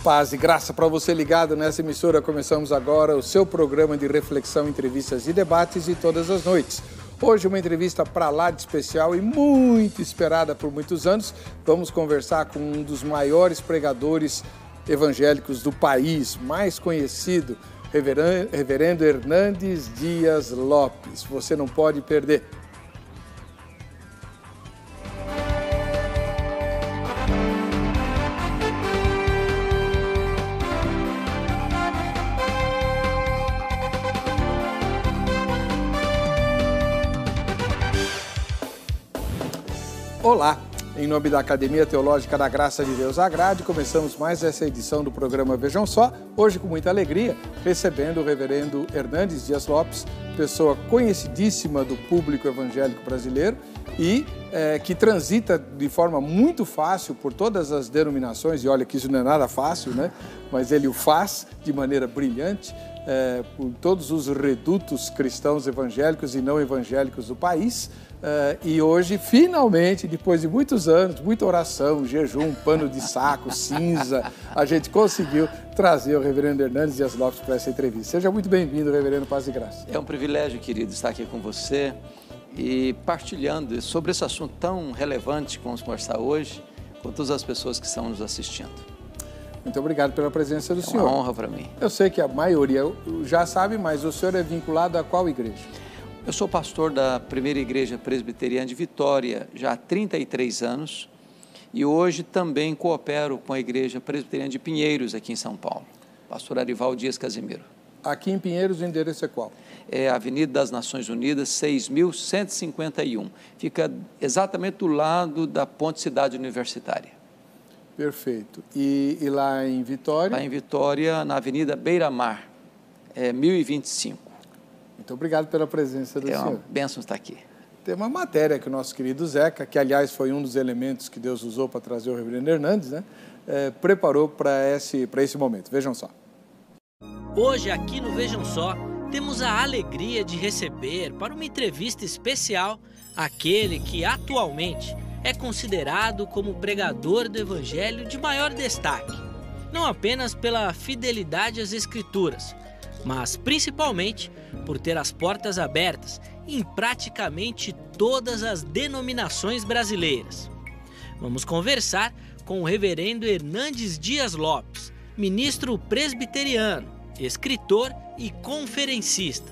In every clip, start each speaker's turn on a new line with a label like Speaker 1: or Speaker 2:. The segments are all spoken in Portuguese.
Speaker 1: Paz e graça para você ligado nessa emissora. Começamos agora o seu programa de reflexão, entrevistas e debates de todas as noites. Hoje uma entrevista para lá de especial e muito esperada por muitos anos. Vamos conversar com um dos maiores pregadores evangélicos do país, mais conhecido, Reverendo Hernandes Dias Lopes. Você não pode perder. Olá, em nome da Academia Teológica da Graça de Deus Agrade, começamos mais essa edição do programa Vejam Só, hoje com muita alegria, recebendo o reverendo Hernandes Dias Lopes, pessoa conhecidíssima do público evangélico brasileiro e que transita de forma muito fácil por todas as denominações, e olha que isso não é nada fácil, né? Mas ele o faz de maneira brilhante, por todos os redutos cristãos evangélicos e não evangélicos do país. E hoje, finalmente, depois de muitos anos, muita oração, jejum, pano de saco, cinza, a gente conseguiu trazer o reverendo Hernandes Dias Lopes para essa entrevista. Seja muito bem-vindo, reverendo Paz e Graça.
Speaker 2: É um privilégio, querido, estar aqui com você e partilhando sobre esse assunto tão relevante que vamos conversar hoje com todas as pessoas que estão nos assistindo.
Speaker 1: Muito obrigado pela presença do senhor.
Speaker 2: É uma honra para mim.
Speaker 1: Eu sei que a maioria já sabe, mas o senhor é vinculado a qual igreja?
Speaker 2: Eu sou pastor da primeira igreja presbiteriana de Vitória já há 33 anos e hoje também coopero com a igreja presbiteriana de Pinheiros aqui em São Paulo. Pastor Arival Dias Casimiro. Aqui
Speaker 1: em Pinheiros o endereço é qual?
Speaker 2: É a Avenida das Nações Unidas, 6.151. Fica exatamente do lado da Ponte Cidade Universitária.
Speaker 1: Perfeito. E lá em Vitória?
Speaker 2: Lá em Vitória, na Avenida Beira Mar, 1025.
Speaker 1: Muito obrigado pela presença do senhor.
Speaker 2: É uma bênção estar aqui.
Speaker 1: Tem uma matéria que o nosso querido Zeca, que aliás foi um dos elementos que Deus usou para trazer o reverendo Hernandes, né, preparou para esse momento. Vejam só.
Speaker 3: Hoje aqui no Vejam Só, temos a alegria de receber para uma entrevista especial aquele que atualmente é considerado como o pregador do evangelho de maior destaque, não apenas pela fidelidade às escrituras, mas principalmente por ter as portas abertas em praticamente todas as denominações brasileiras. Vamos conversar com o reverendo Hernandes Dias Lopes, ministro presbiteriano, escritor e conferencista.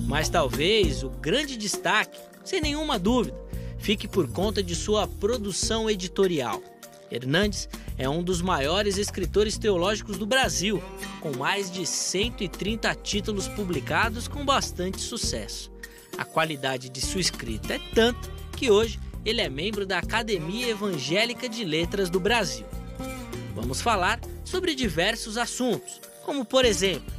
Speaker 3: Mas talvez o grande destaque, sem nenhuma dúvida, fique por conta de sua produção editorial. Hernandes é um dos maiores escritores teológicos do Brasil, com mais de 130 títulos publicados com bastante sucesso. A qualidade de sua escrita é tanta que hoje ele é membro da Academia Evangélica de Letras do Brasil. Vamos falar sobre diversos assuntos, como por exemplo,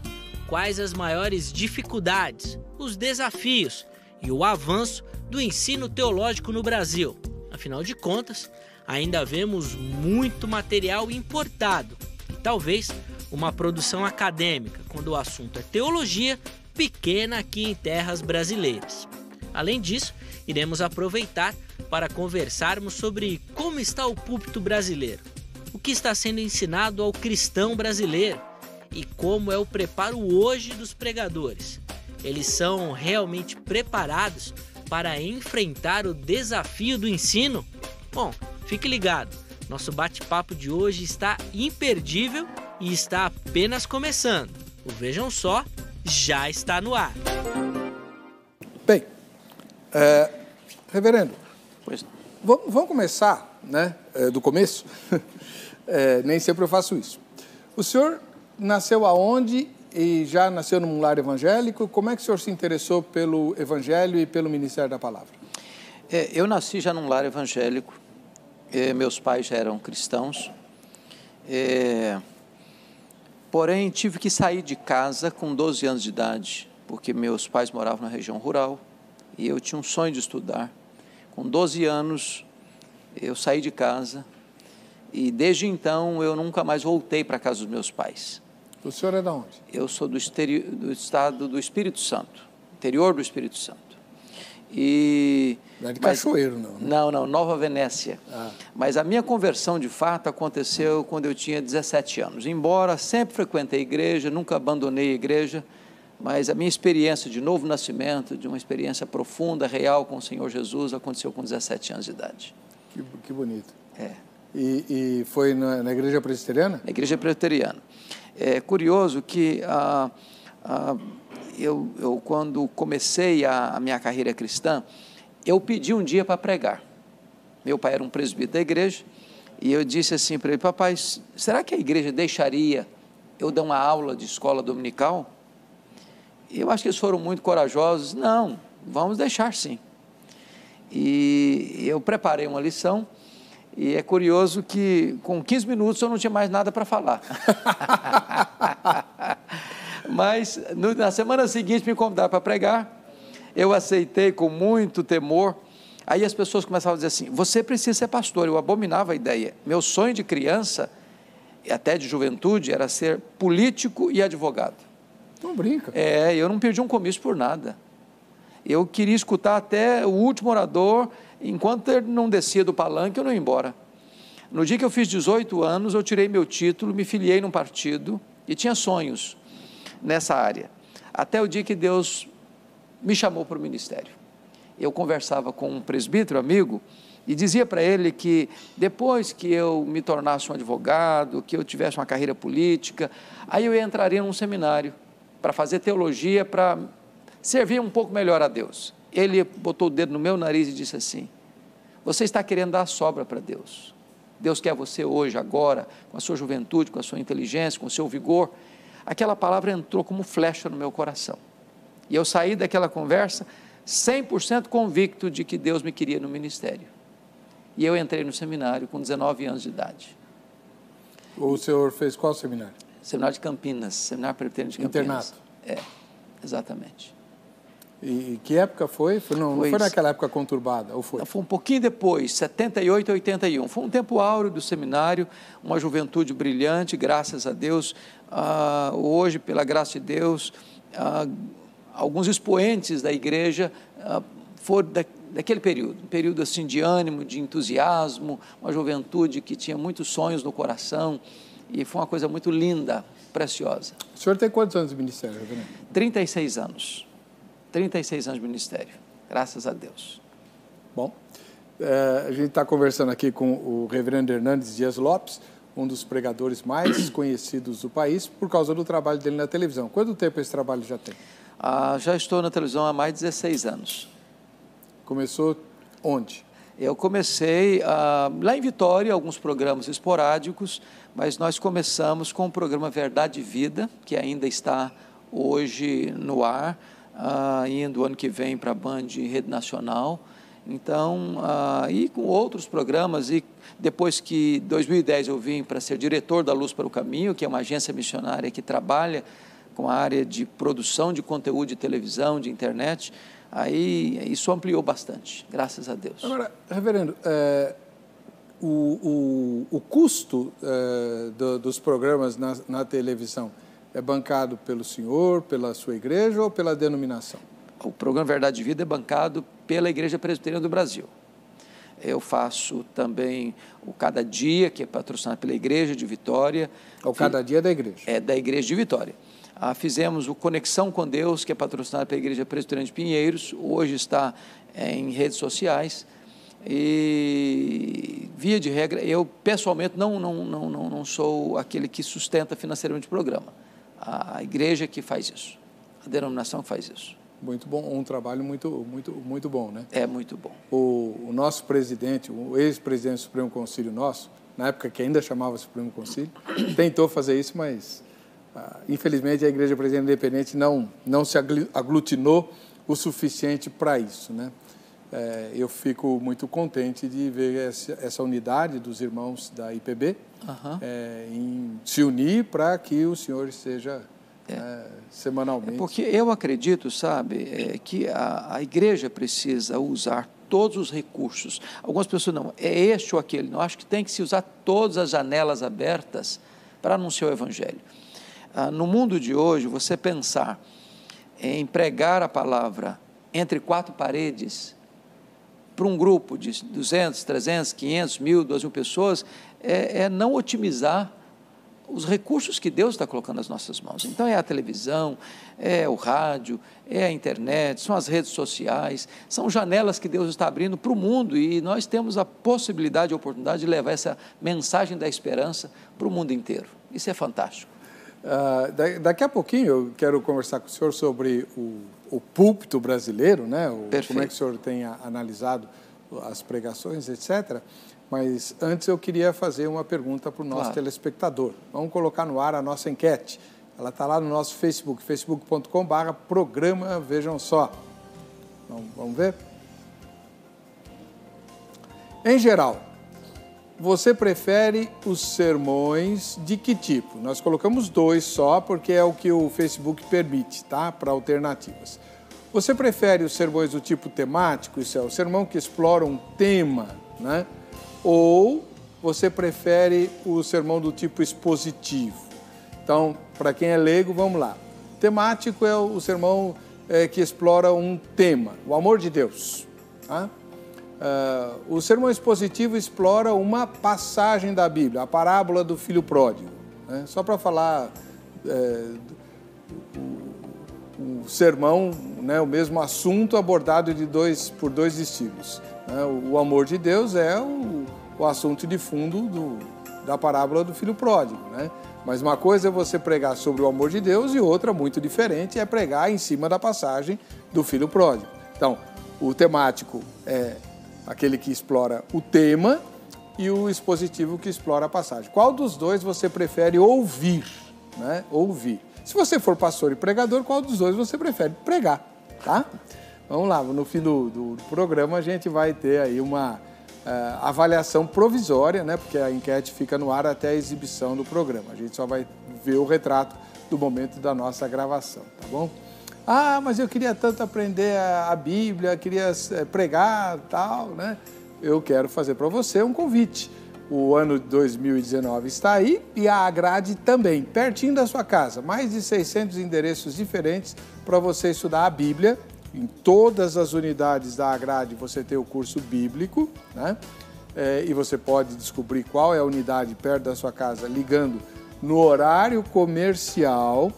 Speaker 3: quais as maiores dificuldades, os desafios e o avanço do ensino teológico no Brasil. Afinal de contas, ainda vemos muito material importado e talvez uma produção acadêmica, quando o assunto é teologia, pequena aqui em terras brasileiras. Além disso, iremos aproveitar para conversarmos sobre como está o púlpito brasileiro, o que está sendo ensinado ao cristão brasileiro e como é o preparo hoje dos pregadores. Eles são realmente preparados para enfrentar o desafio do ensino? Bom, fique ligado, nosso bate-papo de hoje está imperdível e está apenas começando. O Vejam Só já está no ar.
Speaker 1: Bem, reverendo,
Speaker 2: pois não.
Speaker 1: Vamos começar, né, do começo? Nem sempre eu faço isso. O senhor nasceu aonde e já nasceu num lar evangélico? Como é que o senhor se interessou pelo evangelho e pelo ministério da palavra?
Speaker 2: Eu nasci já num lar evangélico. Meus pais já eram cristãos, porém tive que sair de casa com 12 anos de idade, porque meus pais moravam na região rural e eu tinha um sonho de estudar. Com 12 anos eu saí de casa e desde então eu nunca mais voltei para a casa dos meus pais.
Speaker 1: O senhor é de onde?
Speaker 2: Eu sou do estado do Espírito Santo, interior do Espírito Santo.
Speaker 1: Não é de Cachoeiro, não.
Speaker 2: Não, Nova Venécia. Mas a minha conversão, de fato, aconteceu quando eu tinha 17 anos. Embora sempre frequentei a igreja, nunca abandonei a igreja, mas a minha experiência de novo nascimento, de uma experiência profunda, real com o Senhor Jesus, aconteceu com 17 anos de idade.
Speaker 1: Que bonito.
Speaker 2: É.
Speaker 1: E foi na igreja presbiteriana?
Speaker 2: Na igreja presbiteriana. É curioso que eu quando comecei a minha carreira cristã, eu pedi um dia para pregar. Meu pai era um presbítero da igreja, e eu disse assim para ele: papai, será que a igreja deixaria eu dar uma aula de escola dominical? E eu acho que eles foram muito corajosos. Não, vamos deixar sim. E eu preparei uma lição, e é curioso que com 15 minutos eu não tinha mais nada para falar. Mas na semana seguinte me convidaram para pregar, eu aceitei com muito temor. Aí as pessoas começavam a dizer assim: você precisa ser pastor. Eu abominava a ideia. Meu sonho de criança, até de juventude, era ser político e advogado.
Speaker 1: Não brinca.
Speaker 2: Eu não perdi um comício por nada. Eu queria escutar até o último orador, enquanto ele não descia do palanque, eu não ia embora. No dia que eu fiz 18 anos, eu tirei meu título, me filiei num partido e tinha sonhos nessa área. Até o dia que Deus me chamou para o ministério. Eu conversava com um presbítero amigo e dizia para ele que depois que eu me tornasse um advogado, que eu tivesse uma carreira política, aí eu entraria num seminário para fazer teologia, para servir um pouco melhor a Deus. Ele botou o dedo no meu nariz e disse assim: você está querendo dar a sobra para Deus. Deus quer você hoje, agora, com a sua juventude, com a sua inteligência, com o seu vigor. Aquela palavra entrou como flecha no meu coração. E eu saí daquela conversa 100% convicto de que Deus me queria no ministério. E eu entrei no seminário com 19 anos de idade.
Speaker 1: O senhor fez qual seminário?
Speaker 2: Seminário de Campinas, Seminário Presbiteriano de Campinas.
Speaker 1: Internato?
Speaker 2: Exatamente.
Speaker 1: E que época foi? Não foi naquela época conturbada, ou foi?
Speaker 2: Foi um pouquinho depois, 78, 81. Foi um tempo áureo do seminário, uma juventude brilhante, graças a Deus. Hoje, pela graça de Deus, alguns expoentes da igreja foram daquele período, um período assim de ânimo, de entusiasmo, uma juventude que tinha muitos sonhos no coração, e foi uma coisa muito linda, preciosa.
Speaker 1: O senhor tem quantos anos de ministério, reverendo?
Speaker 2: 36 anos. 36 anos de ministério, graças a Deus.
Speaker 1: Bom, a gente está conversando aqui com o reverendo Hernandes Dias Lopes, um dos pregadores mais conhecidos do país, por causa do trabalho dele na televisão. Quanto tempo esse trabalho já tem?
Speaker 2: Já estou na televisão há mais de 16 anos.
Speaker 1: Começou onde?
Speaker 2: Eu comecei lá em Vitória, alguns programas esporádicos, mas nós começamos com o programa Verdade e Vida, que ainda está hoje no ar, indo ano que vem para a Band Rede Nacional. Então, e com outros programas, e depois que em 2010 eu vim para ser diretor da Luz para o Caminho, que é uma agência missionária que trabalha com a área de produção de conteúdo de televisão, de internet, aí isso ampliou bastante, graças a Deus.
Speaker 1: Agora, reverendo, o custo dos programas na televisão é bancado pelo senhor, pela sua igreja ou pela denominação?
Speaker 2: O programa Verdade e Vida é bancado pela Igreja Presbiteriana do Brasil. Eu faço também o Cada Dia, que é patrocinado pela Igreja de Vitória.
Speaker 1: O Cada Dia é da igreja? É
Speaker 2: da Igreja de Vitória. Fizemos o Conexão com Deus, que é patrocinado pela Igreja Presbiteriana de Pinheiros, hoje está em redes sociais. E, via de regra, eu pessoalmente não sou aquele que sustenta financeiramente o programa. A igreja que faz isso, a denominação que faz isso.
Speaker 1: Muito bom, um trabalho muito bom, né?
Speaker 2: É muito bom.
Speaker 1: O nosso presidente, o ex-presidente do Supremo Conselho nosso, na época que ainda chamava Supremo Conselho, tentou fazer isso, mas infelizmente a Igreja Presbiteriana Independente não se aglutinou o suficiente para isso, né? Eu fico muito contente de ver essa unidade dos irmãos da IPB em se unir para que o senhor esteja semanalmente.
Speaker 2: Porque eu acredito, sabe, que a igreja precisa usar todos os recursos. Algumas pessoas não, é este ou aquele. Não, acho que tem que se usar todas as janelas abertas para anunciar o Evangelho. No mundo de hoje, você pensar em pregar a palavra entre quatro paredes, para um grupo de 200, 300, 500, 1.000, 2.000 pessoas, é não otimizar os recursos que Deus está colocando nas nossas mãos. Então, é a televisão, é o rádio, é a internet, são as redes sociais, são janelas que Deus está abrindo para o mundo, e nós temos a possibilidade, a oportunidade de levar essa mensagem da esperança para o mundo inteiro. Isso é fantástico.
Speaker 1: Daqui a pouquinho eu quero conversar com o senhor sobre o púlpito brasileiro, né? Como é que o senhor tem analisado as pregações, etc. Mas antes eu queria fazer uma pergunta para o nosso telespectador. Vamos colocar no ar a nossa enquete. Ela está lá no nosso Facebook, facebook.com/programa Vejam Só. Vamos ver? Em geral, você prefere os sermões de que tipo? Nós colocamos 2 só, porque é o que o Facebook permite, tá? Para alternativas. Você prefere os sermões do tipo temático, isso é, o sermão que explora um tema, né? Ou você prefere o sermão do tipo expositivo? Então, para quem é leigo, vamos lá. Temático é o sermão que explora um tema, o amor de Deus, tá? O sermão expositivo explora uma passagem da Bíblia, a parábola do filho pródigo, né? Só para falar o sermão, né, o mesmo assunto abordado por dois estilos, né? O amor de Deus é o assunto de fundo da parábola do filho pródigo, né? Mas uma coisa é você pregar sobre o amor de Deus e outra, muito diferente, é pregar em cima da passagem do filho pródigo. Então, o temático é aquele que explora o tema e o expositivo que explora a passagem. Qual dos dois você prefere ouvir, né? Ouvir. Se você for pastor e pregador, qual dos dois você prefere pregar, tá? Vamos lá, no fim do programa a gente vai ter aí uma avaliação provisória, né? Porque a enquete fica no ar até a exibição do programa. A gente só vai ver o retrato do momento da nossa gravação, tá bom? Ah, mas eu queria tanto aprender a Bíblia, queria pregar, tal, né? Eu quero fazer para você um convite. O ano de 2019 está aí e a Agrade também, pertinho da sua casa. Mais de 600 endereços diferentes para você estudar a Bíblia. Em todas as unidades da Agrade você tem o curso bíblico, né? E você pode descobrir qual é a unidade perto da sua casa ligando no horário comercial,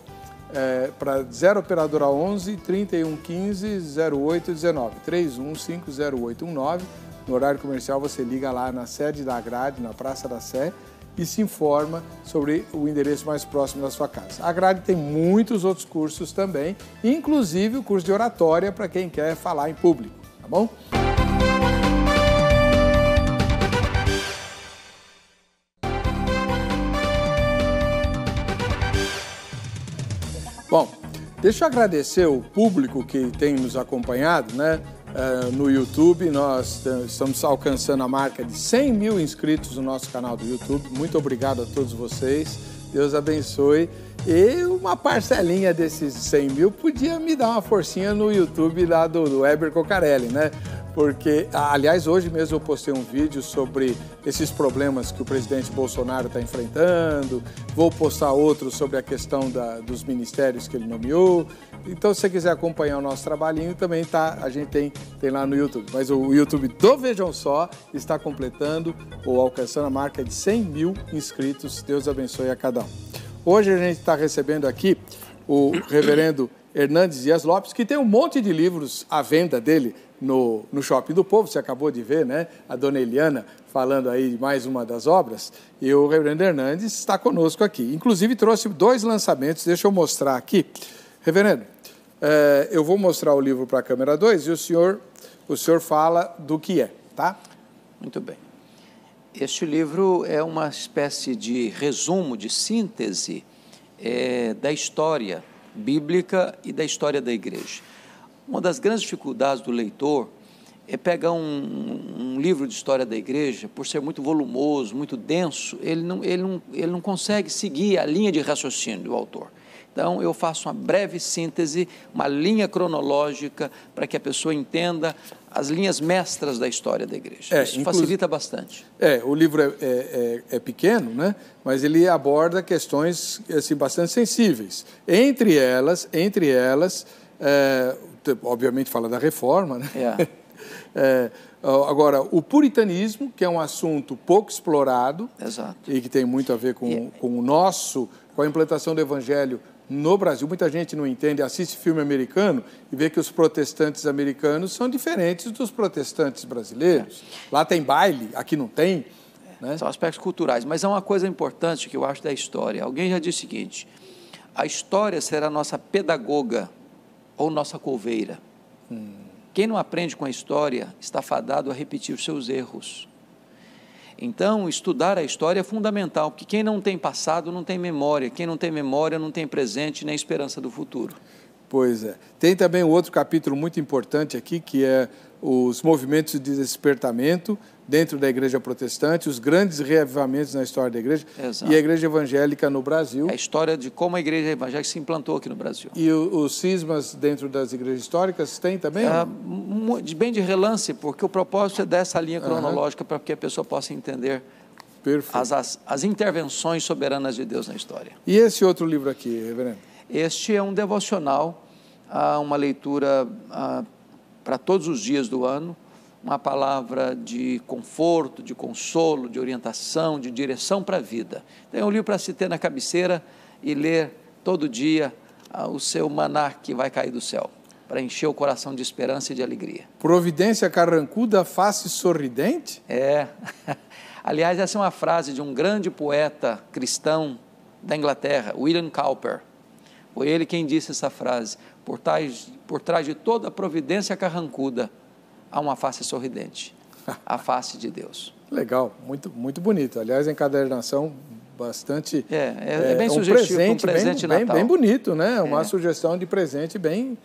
Speaker 1: para 0 operadora 11 3115 0819 31500819. No horário comercial você liga lá na sede da Agrade, na Praça da Sé, e se informa sobre o endereço mais próximo da sua casa. A Agrade tem muitos outros cursos também, inclusive o curso de oratória para quem quer falar em público, tá bom? Bom, deixa eu agradecer o público que tem nos acompanhado, né? No YouTube, nós estamos alcançando a marca de 100 mil inscritos no nosso canal do YouTube. Muito obrigado a todos vocês. Deus abençoe. E uma parcelinha desses 100 mil podia me dar uma forcinha no YouTube lá do Weber Cocarelli, né? Porque, aliás, hoje mesmo eu postei um vídeo sobre esses problemas que o presidente Bolsonaro está enfrentando. Vou postar outro sobre a questão dos ministérios que ele nomeou. Então, se você quiser acompanhar o nosso trabalhinho, também a gente tem lá no YouTube. Mas o YouTube do Vejam Só está completando ou alcançando a marca de 100 mil inscritos. Deus abençoe a cada um. Hoje a gente está recebendo aqui o reverendo Hernandes Dias Lopes, que tem um monte de livros à venda dele no Shopping do Povo. Você acabou de ver, né? A dona Eliana falando aí de mais uma das obras. E o reverendo Hernandes está conosco aqui. Inclusive trouxe 2 lançamentos, deixa eu mostrar aqui. Reverendo, eu vou mostrar o livro para a câmera 2 e o senhor fala do que é, tá?
Speaker 2: Muito bem. Este livro é uma espécie de resumo, de síntese da história bíblica e da história da igreja. Uma das grandes dificuldades do leitor é pegar um livro de história da igreja, por ser muito volumoso, muito denso, ele não consegue seguir a linha de raciocínio do autor. Então, eu faço uma breve síntese, uma linha cronológica, para que a pessoa entenda as linhas mestras da história da igreja. Isso facilita bastante.
Speaker 1: O livro é pequeno, né? Mas ele aborda questões assim, bastante sensíveis. Entre elas obviamente fala da reforma, né? Agora, o puritanismo, que é um assunto pouco explorado.
Speaker 2: Exato.
Speaker 1: E que tem muito a ver com a implantação do evangelho no Brasil. Muita gente não entende, assiste filme americano e vê que os protestantes americanos são diferentes dos protestantes brasileiros. Lá tem baile, aqui não tem. Né?
Speaker 2: São aspectos culturais, mas é uma coisa importante que eu acho da história. Alguém já disse o seguinte: a história será nossa pedagoga ou nossa coveira. Quem não aprende com a história está fadado a repetir os seus erros. Então, estudar a história é fundamental, porque quem não tem passado não tem memória, quem não tem memória não tem presente nem esperança do futuro.
Speaker 1: Pois é. Tem também um outro capítulo muito importante aqui, que é os movimentos de despertamento dentro da igreja protestante, os grandes reavivamentos na história da igreja. Exato. E a igreja evangélica no Brasil.
Speaker 2: A história de como a igreja evangélica se implantou aqui no Brasil.
Speaker 1: E os cismas dentro das igrejas históricas tem também?
Speaker 2: Bem de relance, porque o propósito é dessa linha cronológica para que a pessoa possa entender as intervenções soberanas de Deus na história.
Speaker 1: E esse outro livro aqui, reverendo?
Speaker 2: Este é um devocional, uma leitura para todos os dias do ano, uma palavra de conforto, de consolo, de orientação, de direção para a vida. Então, é um livro para se ter na cabeceira e ler todo dia o seu maná que vai cair do céu, para encher o coração de esperança e de alegria.
Speaker 1: Providência carrancuda, face sorridente?
Speaker 2: Aliás, essa é uma frase de um grande poeta cristão da Inglaterra, William Cowper. Foi ele quem disse essa frase: por trás de toda providência carrancuda, há uma face sorridente, a face de Deus.
Speaker 1: Legal, muito, muito bonito. Aliás, a encadernação bastante...
Speaker 2: É bem sugestivo, um presente Natal.
Speaker 1: Bem bonito, né? Uma sugestão de presente bem...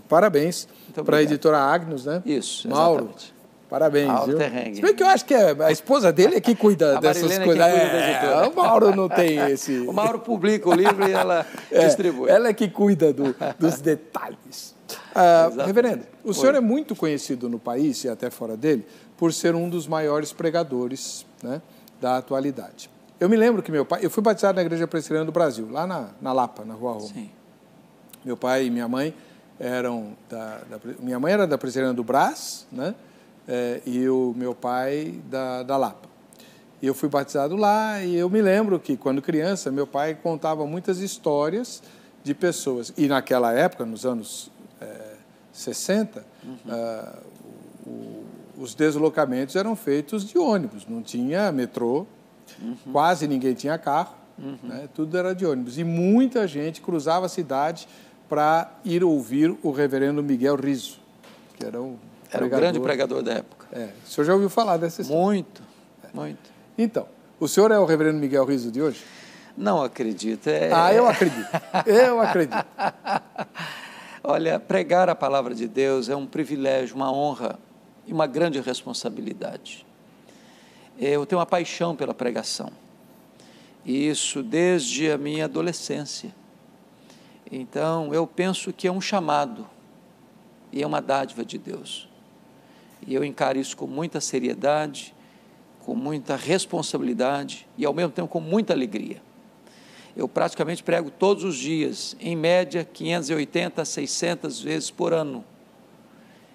Speaker 1: Parabéns para a editora Agnus, né?
Speaker 2: Isso,
Speaker 1: Mauro,
Speaker 2: exatamente.
Speaker 1: Parabéns,
Speaker 2: Mauro
Speaker 1: viu?
Speaker 2: Terrengue.
Speaker 1: Se bem que eu acho que a esposa dele é que cuida dessas coisas. O Mauro não tem esse...
Speaker 2: O Mauro publica o livro e ela distribui.
Speaker 1: Ela é que cuida dos detalhes. Reverendo, o senhor é muito conhecido no país e até fora dele por ser um dos maiores pregadores, né, da atualidade. Eu me lembro que eu fui batizado na Igreja Presbiteriana do Brasil, lá na Lapa, na Rua Roma.
Speaker 2: Sim.
Speaker 1: Meu pai e minha mãe minha mãe era da Presbiteriana do Brás, né, e o meu pai da Lapa. E eu fui batizado lá e eu me lembro que, quando criança, meu pai contava muitas histórias de pessoas. E naquela época, nos anos 60, os deslocamentos eram feitos de ônibus, não tinha metrô, quase ninguém tinha carro, né, tudo era de ônibus. E muita gente cruzava a cidade para ir ouvir o reverendo Miguel Rizzo, que era o
Speaker 2: grande pregador da época.
Speaker 1: O senhor já ouviu falar dessa história?
Speaker 2: Muito, muito.
Speaker 1: Então, o senhor é o reverendo Miguel Rizzo de hoje?
Speaker 2: Não acredito.
Speaker 1: Eu acredito. Eu acredito.
Speaker 2: Olha, pregar a palavra de Deus é um privilégio, uma honra e uma grande responsabilidade. Eu tenho uma paixão pela pregação, e isso desde a minha adolescência. Então, eu penso que é um chamado e é uma dádiva de Deus. E eu encaro isso com muita seriedade, com muita responsabilidade e, ao mesmo tempo, com muita alegria. Eu praticamente prego todos os dias, em média, 580 a 600 vezes por ano.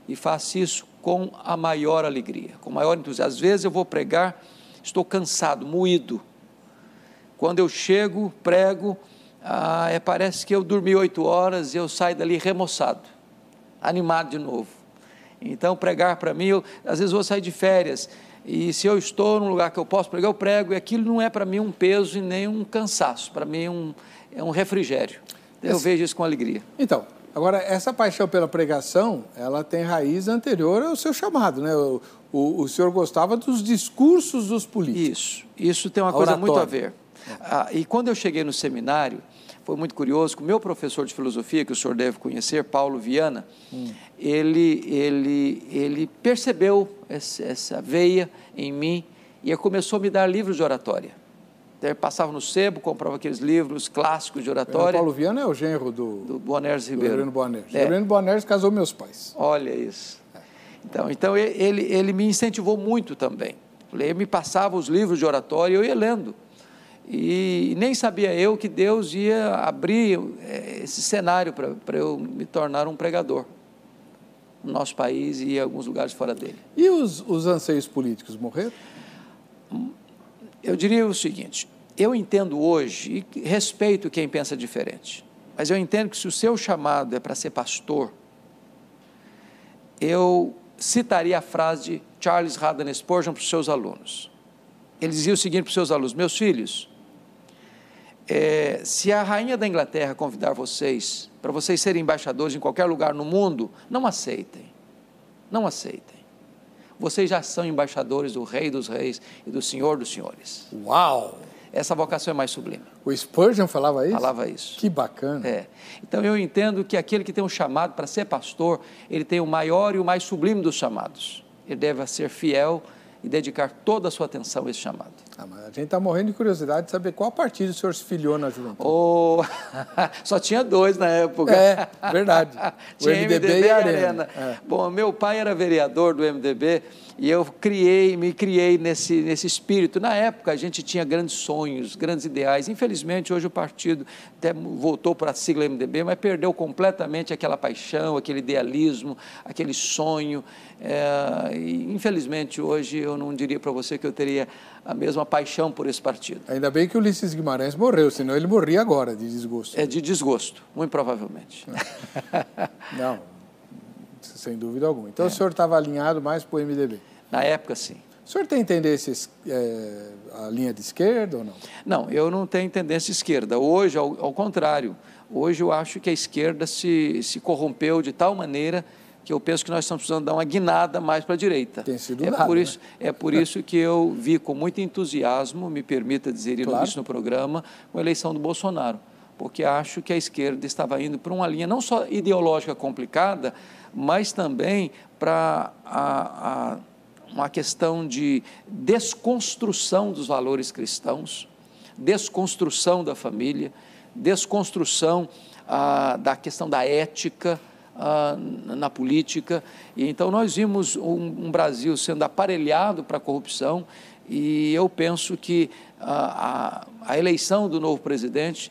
Speaker 2: E faço isso com a maior alegria, com o maior entusiasmo. Às vezes eu vou pregar, estou cansado, moído. Quando eu chego, prego, parece que eu dormi 8 horas e eu saio dali remoçado, animado de novo. Então, pregar para mim, às vezes vou sair de férias, e se eu estou num lugar que eu posso pregar, eu prego, e aquilo não é para mim um peso e nem um cansaço, para mim é um refrigério. Eu vejo isso com alegria.
Speaker 1: Então, agora, essa paixão pela pregação, ela tem raiz anterior ao seu chamado, né? O senhor gostava dos discursos dos políticos.
Speaker 2: Isso tem uma coisa muito a ver. E quando eu cheguei no seminário, foi muito curioso, que o meu professor de filosofia, que o senhor deve conhecer, Paulo Viana, ele percebeu essa veia em mim e começou a me dar livros de oratória. Então, eu passava no sebo, comprava aqueles livros clássicos de oratória.
Speaker 1: O Paulo Viana é o genro do
Speaker 2: Boanerges Ribeiro.
Speaker 1: Reverendo Boanerges. O Reverendo Boanerges casou meus pais.
Speaker 2: Olha isso. Então ele me incentivou muito também. Ele me passava os livros de oratória e eu ia lendo. E nem sabia eu que Deus ia abrir esse cenário para eu me tornar um pregador no nosso país e em alguns lugares fora dele.
Speaker 1: E os anseios políticos morreram?
Speaker 2: Eu diria o seguinte, eu entendo hoje, e respeito quem pensa diferente, mas eu entendo que se o seu chamado é para ser pastor, eu citaria a frase de Charles Haddon Spurgeon para os seus alunos. Ele dizia o seguinte para os seus alunos: meus filhos, se a rainha da Inglaterra convidar vocês para vocês serem embaixadores em qualquer lugar no mundo, não aceitem, não aceitem. Vocês já são embaixadores do Rei dos Reis e do Senhor dos Senhores.
Speaker 1: Uau!
Speaker 2: Essa vocação é mais sublime.
Speaker 1: O Spurgeon falava isso?
Speaker 2: Falava isso.
Speaker 1: Que bacana.
Speaker 2: Então eu entendo que aquele que tem um chamado para ser pastor, ele tem o maior e o mais sublime dos chamados. Ele deve ser fiel e dedicar toda a sua atenção a esse chamado.
Speaker 1: Mas a gente está morrendo de curiosidade de saber qual partido o senhor se filiou na juventude.
Speaker 2: Só tinha 2 na época.
Speaker 1: Verdade. O
Speaker 2: Tinha
Speaker 1: MDB e a Arena.
Speaker 2: Bom, meu pai era vereador do MDB e eu me criei nesse espírito. Na época a gente tinha grandes sonhos, grandes ideais. Infelizmente hoje o partido até voltou para a sigla MDB, mas perdeu completamente aquela paixão, aquele idealismo, aquele sonho. E infelizmente hoje eu não diria para você que eu teria a mesma paixão por esse partido.
Speaker 1: Ainda bem que o Ulisses Guimarães morreu, senão ele morria agora de desgosto.
Speaker 2: De desgosto, muito provavelmente.
Speaker 1: Não, sem dúvida alguma. Então o senhor estava alinhado mais para o MDB?
Speaker 2: Na época, sim.
Speaker 1: O senhor tem tendência a linha de esquerda ou não?
Speaker 2: Não, eu não tenho tendência esquerda. Hoje, ao contrário, hoje eu acho que a esquerda se corrompeu de tal maneira que eu penso que nós estamos precisando dar uma guinada mais para a direita.
Speaker 1: Tem sido dado,
Speaker 2: É por isso que eu vi com muito entusiasmo, me permita dizer isso no programa, a eleição do Bolsonaro, porque acho que a esquerda estava indo para uma linha não só ideológica complicada, mas também para uma questão de desconstrução dos valores cristãos, desconstrução da família, desconstrução da questão da ética, na política. E então nós vimos um Brasil sendo aparelhado para a corrupção e eu penso que a eleição do novo presidente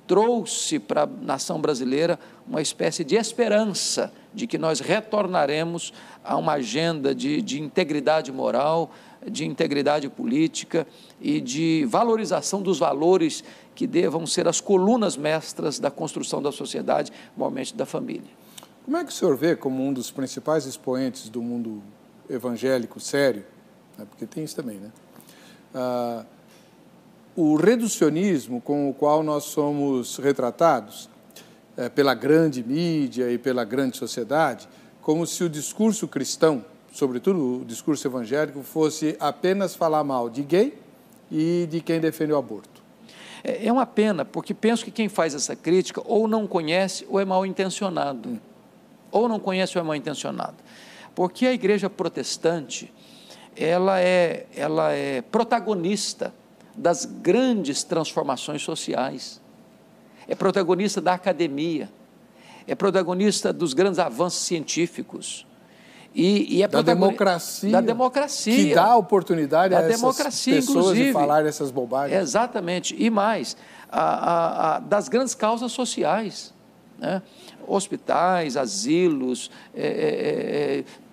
Speaker 2: trouxe para a nação brasileira uma espécie de esperança de que nós retornaremos a uma agenda de integridade moral, de integridade política e de valorização dos valores que devam ser as colunas mestras da construção da sociedade, igualmente da família.
Speaker 1: Como é que o senhor vê como um dos principais expoentes do mundo evangélico sério, porque tem isso também, né? O reducionismo com o qual nós somos retratados pela grande mídia e pela grande sociedade, como se o discurso cristão, sobretudo o discurso evangélico, fosse apenas falar mal de gay e de quem defende o aborto.
Speaker 2: É uma pena, porque penso que quem faz essa crítica ou não conhece ou é mal intencionado. Ou não conhece ou é mal intencionado. Porque a igreja protestante, ela é protagonista das grandes transformações sociais, é protagonista da academia, é protagonista dos grandes avanços científicos, e é
Speaker 1: da democracia, que dá oportunidade a essas pessoas de falar essas bobagens.
Speaker 2: Exatamente, e mais, das grandes causas sociais, né? Hospitais, asilos,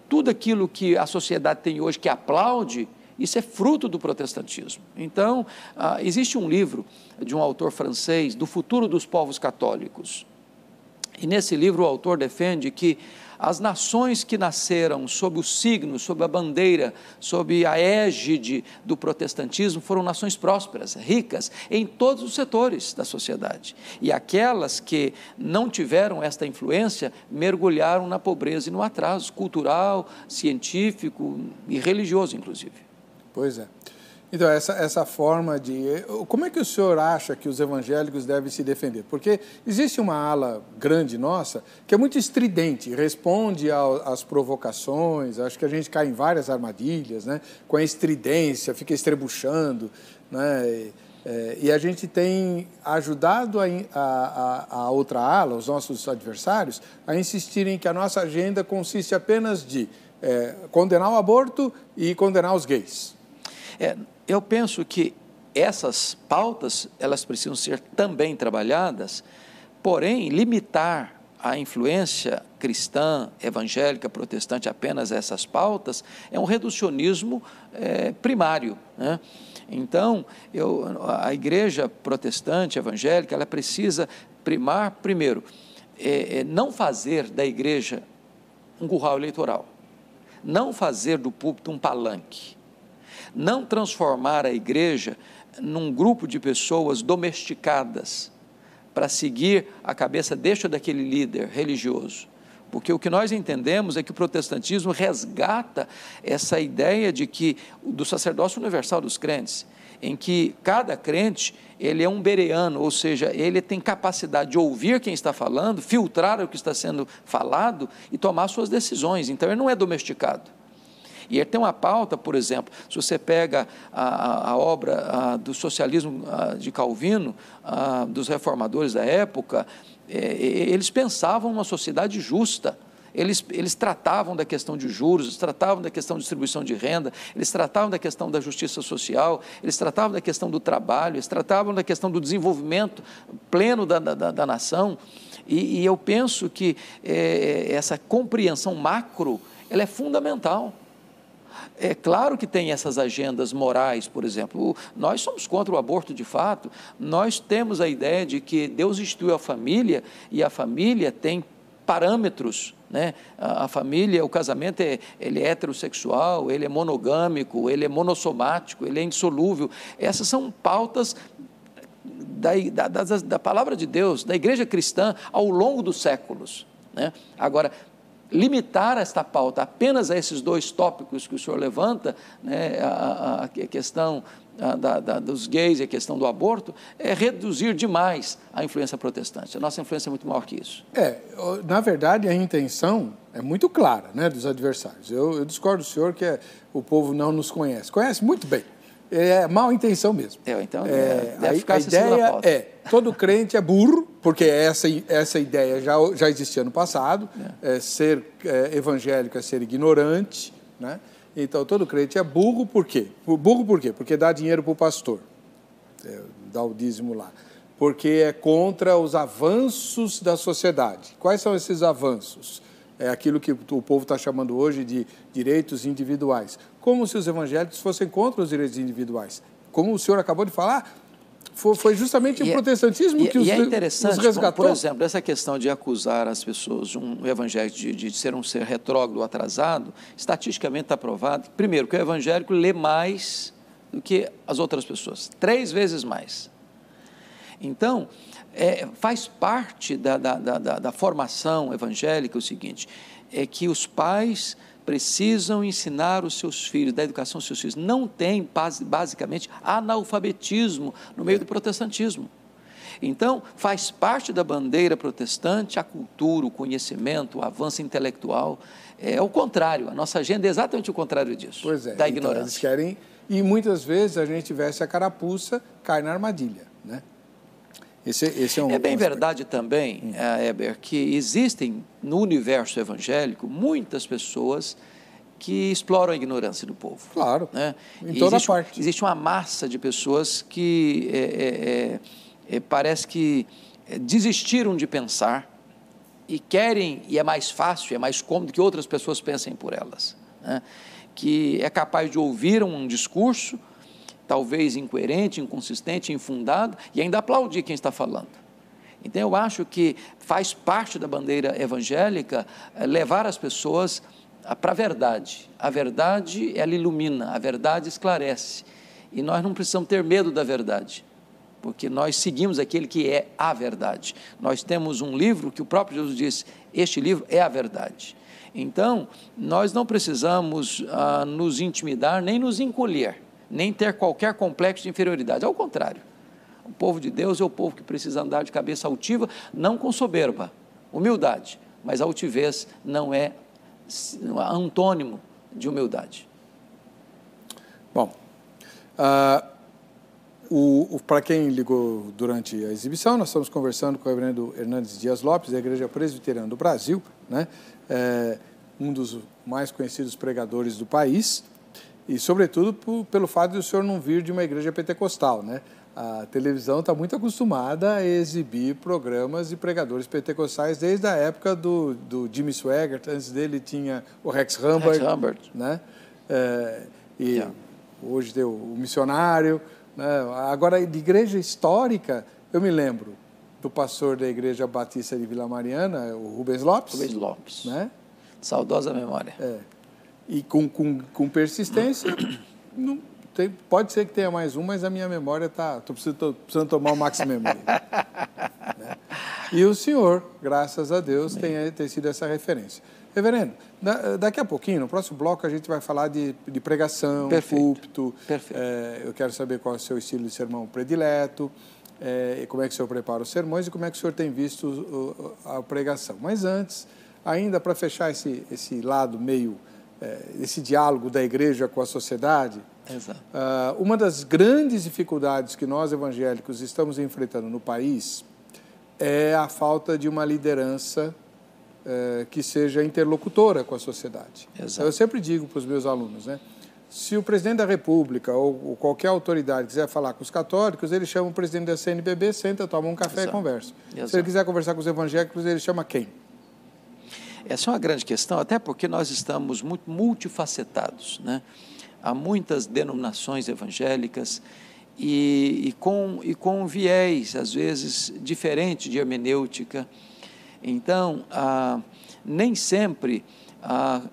Speaker 2: tudo aquilo que a sociedade tem hoje que aplaude, isso é fruto do protestantismo. Então, existe um livro de um autor francês, Do Futuro dos Povos Católicos, e nesse livro o autor defende que as nações que nasceram sob o signo, sob a bandeira, sob a égide do protestantismo, foram nações prósperas, ricas, em todos os setores da sociedade. E aquelas que não tiveram esta influência, mergulharam na pobreza e no atraso cultural, científico e religioso, inclusive.
Speaker 1: Pois é. Então, essa forma de... Como é que o senhor acha que os evangélicos devem se defender? Porque existe uma ala grande nossa que é muito estridente, responde às provocações, acho que a gente cai em várias armadilhas, né? Com a estridência, fica estrebuchando, né? E a gente tem ajudado a outra ala, os nossos adversários, a insistirem que a nossa agenda consiste apenas de condenar o aborto e condenar os gays.
Speaker 2: Eu penso que essas pautas, elas precisam ser também trabalhadas, porém, limitar a influência cristã, evangélica, protestante apenas a essas pautas é um reducionismo primário, né? Então, a igreja protestante, evangélica, ela precisa primar, primeiro, não fazer da igreja um curral eleitoral, não fazer do púlpito um palanque, não transformar a igreja num grupo de pessoas domesticadas para seguir a cabeça daquele líder religioso. Porque o que nós entendemos é que o protestantismo resgata essa ideia do sacerdócio universal dos crentes, em que cada crente, ele é um bereano, ou seja, ele tem capacidade de ouvir quem está falando, filtrar o que está sendo falado e tomar suas decisões. Então, ele não é domesticado. E ele tem uma pauta, por exemplo, se você pega a obra do socialismo de Calvino, dos reformadores da época, eles pensavam numa sociedade justa. Eles tratavam da questão de juros, eles tratavam da questão de distribuição de renda, eles tratavam da questão da justiça social, eles tratavam da questão do trabalho, eles tratavam da questão do desenvolvimento pleno da nação. E eu penso que essa compreensão macro, ela é fundamental. É claro que tem essas agendas morais, por exemplo, nós somos contra o aborto de fato, nós temos a ideia de que Deus instituiu a família e a família tem parâmetros, né? A família, o casamento, ele é heterossexual, ele é monogâmico, ele é monossomático, ele é indissolúvel. Essas são pautas da palavra de Deus, da igreja cristã ao longo dos séculos, né? Agora, limitar esta pauta apenas a esses dois tópicos que o senhor levanta, né, a questão dos gays e a questão do aborto, é reduzir demais a influência protestante. A nossa influência é muito maior que isso.
Speaker 1: Na verdade, a intenção é muito clara, né, dos adversários. Eu discordo do senhor que o povo não nos conhece. Conhece muito bem. É má intenção mesmo.
Speaker 2: Então, deve ficar
Speaker 1: a ideia todo crente é burro, porque essa ideia já existia no passado, ser evangélico é ser ignorante, né? Então, todo crente é burro, por quê? Burro por quê? Porque dá dinheiro para o pastor, dá o dízimo lá. Porque é contra os avanços da sociedade. Quais são esses avanços? É aquilo que o povo está chamando hoje de direitos individuais. Como se os evangélicos fossem contra os direitos individuais. Como o senhor acabou de falar, foi justamente o protestantismo que os resgatou.
Speaker 2: Por exemplo, essa questão de acusar as pessoas, um evangélico, de ser um ser retrógrado, atrasado, estatisticamente está provado, primeiro, que o evangélico lê mais do que as outras pessoas, 3 vezes mais. Então, faz parte da formação evangélica o seguinte, é que os pais precisam ensinar os seus filhos, da educação dos seus filhos. Não tem, basicamente, analfabetismo no meio do protestantismo. Então, faz parte da bandeira protestante a cultura, o conhecimento, o avanço intelectual. É o contrário, a nossa agenda é exatamente o contrário disso, da ignorância.
Speaker 1: Então eles querem, e muitas vezes a gente veste a carapuça, cai na armadilha, né? Esse é bem
Speaker 2: verdade também, Heber, que existem no universo evangélico muitas pessoas que exploram a ignorância do povo.
Speaker 1: Claro,
Speaker 2: né?
Speaker 1: Em toda parte.
Speaker 2: Existe uma massa de pessoas que parece que desistiram de pensar e querem, e é mais fácil, é mais cômodo que outras pessoas pensem por elas, né? Que é capaz de ouvir um discurso, talvez incoerente, inconsistente, infundado, e ainda aplaudir quem está falando. Então, eu acho que faz parte da bandeira evangélica levar as pessoas para a verdade. A verdade, ela ilumina, a verdade esclarece. E nós não precisamos ter medo da verdade, porque nós seguimos aquele que é a verdade. Nós temos um livro que o próprio Jesus disse, este livro é a verdade. Então, nós não precisamos nos intimidar, nem nos encolher, nem ter qualquer complexo de inferioridade. Ao contrário, o povo de Deus é o povo que precisa andar de cabeça altiva, não com soberba, humildade, mas a altivez não é antônimo de humildade.
Speaker 1: Bom, para quem ligou durante a exibição, nós estamos conversando com o reverendo Hernandes Dias Lopes, da Igreja Presbiteriana do Brasil, né? Um dos mais conhecidos pregadores do país. E, sobretudo, pelo fato de o senhor não vir de uma igreja pentecostal, né? A televisão está muito acostumada a exibir programas de pregadores pentecostais desde a época do Jimmy Swaggart. Antes dele tinha o Rex Humbard, né? Hoje tem o missionário, né? Agora, de igreja histórica, eu me lembro do pastor da Igreja Batista de Vila Mariana, o Rubens Lopes.
Speaker 2: Rubens Lopes.
Speaker 1: Né?
Speaker 2: Saudosa memória.
Speaker 1: E com persistência, pode ser que tenha mais um, mas a minha memória está... Estou precisando tomar o Max Memory. Né? E o senhor, graças a Deus, tem sido essa referência. Reverendo, daqui a pouquinho, no próximo bloco, a gente vai falar de pregação, púlpito.
Speaker 2: Perfeito.
Speaker 1: Eu quero saber qual é o seu estilo de sermão predileto, como é que o senhor prepara os sermões e como é que o senhor tem visto a pregação. Mas antes, ainda para fechar esse lado meio, esse diálogo da igreja com a sociedade,
Speaker 2: exato.
Speaker 1: Uma das grandes dificuldades que nós evangélicos estamos enfrentando no país é a falta de uma liderança que seja interlocutora com a sociedade.
Speaker 2: Exato.
Speaker 1: Eu sempre digo para os meus alunos, né? Se o presidente da República ou qualquer autoridade quiser falar com os católicos, ele chama o presidente da CNBB, senta, toma um café
Speaker 2: Exato.
Speaker 1: e conversa.
Speaker 2: Exato.
Speaker 1: Se ele quiser conversar com os evangélicos, ele chama quem?
Speaker 2: Essa é uma grande questão, até porque nós estamos muito multifacetados, né? Há muitas denominações evangélicas e com viés, às vezes, diferente de hermenêutica. Então, nem sempre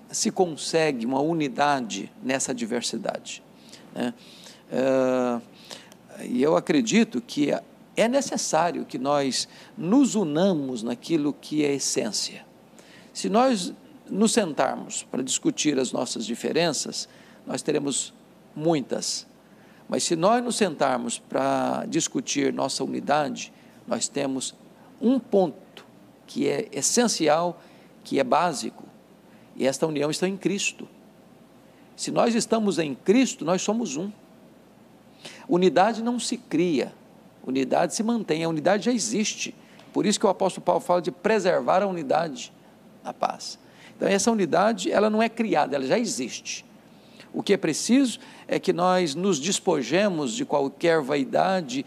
Speaker 2: se consegue uma unidade nessa diversidade, né? E eu acredito que é necessário que nós nos unamos naquilo que é essência. Se nós nos sentarmos para discutir as nossas diferenças, nós teremos muitas. Mas se nós nos sentarmos para discutir nossa unidade, nós temos um ponto que é essencial, que é básico, e esta união está em Cristo. Se nós estamos em Cristo, nós somos um. Unidade não se cria, unidade se mantém, a unidade já existe. Por isso que o apóstolo Paulo fala de preservar a unidade na paz. Então, essa unidade, ela não é criada, ela já existe. O que é preciso é que nós nos despojemos de qualquer vaidade,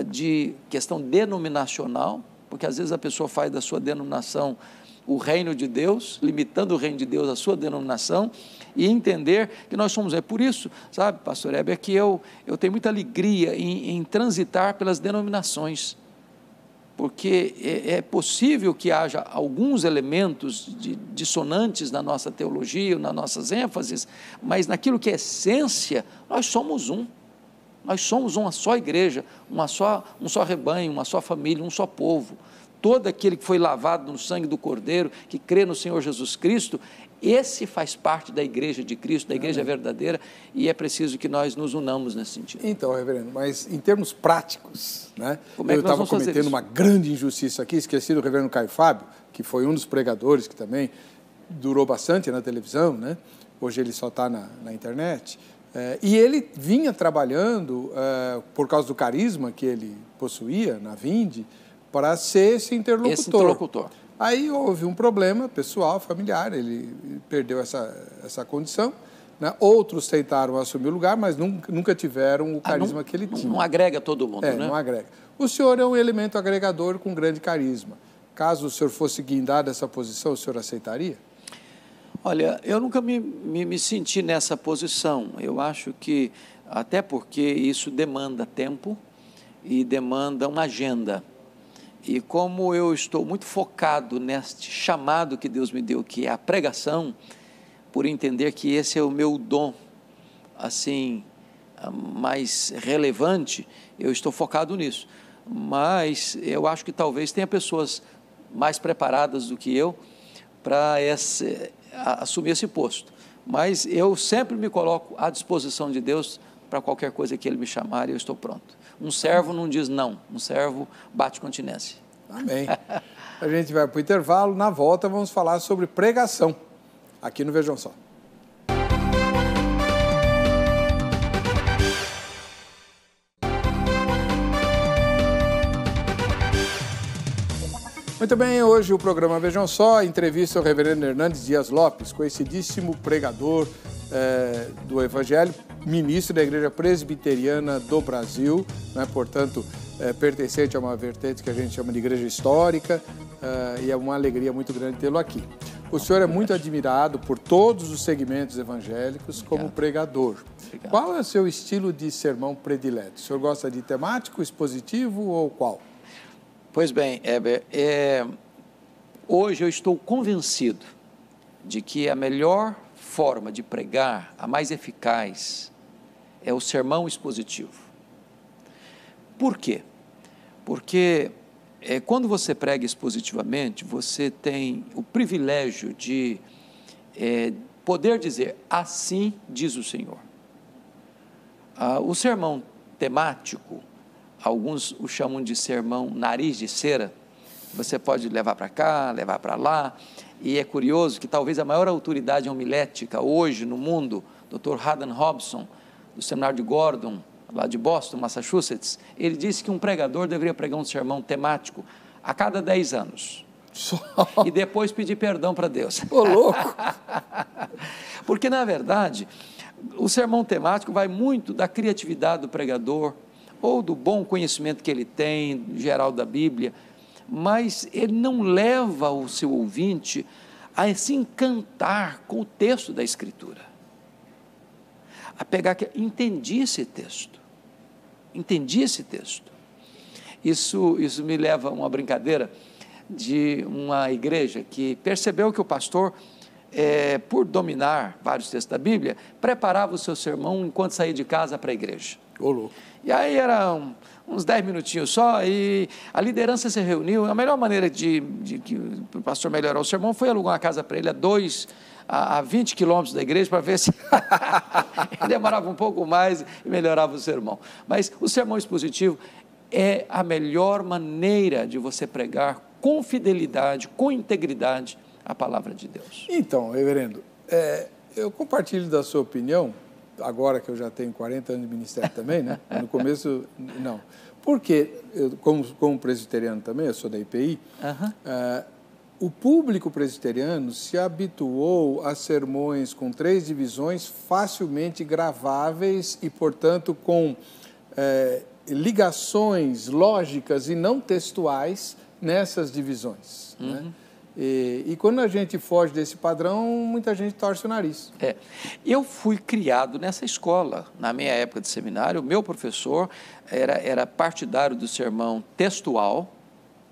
Speaker 2: de questão denominacional, porque às vezes a pessoa faz da sua denominação o reino de Deus, limitando o reino de Deus à sua denominação, e entender que nós somos. É por isso, sabe, pastor Heber, que eu tenho muita alegria em transitar pelas denominações, porque é possível que haja alguns elementos dissonantes na nossa teologia, nas nossas ênfases, mas naquilo que é essência, nós somos um. Nós somos uma só igreja, um só rebanho, uma só família, um só povo. Todo aquele que foi lavado no sangue do Cordeiro, que crê no Senhor Jesus Cristo, esse faz parte da igreja de Cristo, da igreja verdadeira, e é preciso que nós nos unamos nesse sentido.
Speaker 1: Então, reverendo, mas em termos práticos, né?
Speaker 2: Como é que
Speaker 1: eu estava cometendo uma grande injustiça aqui, esqueci do reverendo Caio Fábio, que foi um dos pregadores que também durou bastante na televisão, né? Hoje ele só está na internet. E ele vinha trabalhando, por causa do carisma que ele possuía na Vinde, para ser esse interlocutor. Aí houve um problema pessoal, familiar, ele perdeu essa condição, né? Outros tentaram assumir o lugar, mas nunca tiveram o carisma que ele tinha.
Speaker 2: Não agrega todo mundo, né?
Speaker 1: Não agrega. O senhor é um elemento agregador com grande carisma. Caso o senhor fosse guindar dessa posição, o senhor aceitaria?
Speaker 2: Olha, eu nunca me senti nessa posição. Eu acho que, até porque isso demanda tempo e demanda uma agenda. E como eu estou muito focado neste chamado que Deus me deu, que é a pregação, por entender que esse é o meu dom, assim, mais relevante, eu estou focado nisso. Mas eu acho que talvez tenha pessoas mais preparadas do que eu para assumir esse posto. Mas eu sempre me coloco à disposição de Deus para qualquer coisa que Ele me chamar e eu estou pronto. Um servo não diz não, um servo bate continência.
Speaker 1: Amém. A gente vai para o intervalo, na volta vamos falar sobre pregação, aqui no Vejam Só. Muito bem, hoje o programa Vejam Só entrevista o reverendo Hernandes Dias Lopes, conhecidíssimo pregador do Evangelho, ministro da Igreja Presbiteriana do Brasil, né? Portanto, pertencente a uma vertente que a gente chama de Igreja Histórica, e é uma alegria muito grande tê-lo aqui. O senhor é muito admirado por todos os segmentos evangélicos como pregador. Obrigado. Qual é o seu estilo de sermão predileto? O senhor gosta de temático, expositivo ou qual?
Speaker 2: Pois bem, Heber, hoje eu estou convencido de que a melhor forma de pregar, a mais eficaz, é o sermão expositivo. Por quê? Porque quando você prega expositivamente, você tem o privilégio de poder dizer, assim diz o Senhor. O sermão temático, alguns o chamam de sermão nariz de cera, você pode levar para cá, levar para lá, e é curioso que talvez a maior autoridade homilética hoje no mundo, Dr. Haddon Robson, do seminário de Gordon, lá de Boston, Massachusetts, ele disse que um pregador deveria pregar um sermão temático a cada 10 anos. E depois pedir perdão para Deus.
Speaker 1: Ô, louco!
Speaker 2: Porque, na verdade, o sermão temático vai muito da criatividade do pregador, ou do bom conhecimento que ele tem, geral da Bíblia, mas ele não leva o seu ouvinte a se encantar com o texto da Escritura. A pegar que entendi esse texto. Isso me leva a uma brincadeira de uma igreja que percebeu que o pastor, por dominar vários textos da Bíblia, preparava o seu sermão enquanto saía de casa para a igreja.
Speaker 1: Olô. E
Speaker 2: aí eram uns 10 minutinhos só, e a liderança se reuniu. A melhor maneira de que o pastor melhorar o sermão foi alugar uma casa para ele a 20 quilômetros da igreja, para ver se ele demorava um pouco mais e melhorava o sermão. Mas o sermão expositivo é a melhor maneira de você pregar com fidelidade, com integridade, a palavra de Deus.
Speaker 1: Então, reverendo, eu compartilho da sua opinião, agora que eu já tenho 40 anos de ministério também, né? No começo, não. Porque, como presbiteriano também, eu sou da IPI, o público presbiteriano se habituou a sermões com 3 divisões facilmente graváveis e, portanto, com ligações lógicas e não textuais nessas divisões, né? E quando a gente foge desse padrão, muita gente torce o nariz.
Speaker 2: Eu fui criado nessa escola. Na minha época de seminário, o meu professor era partidário do sermão textual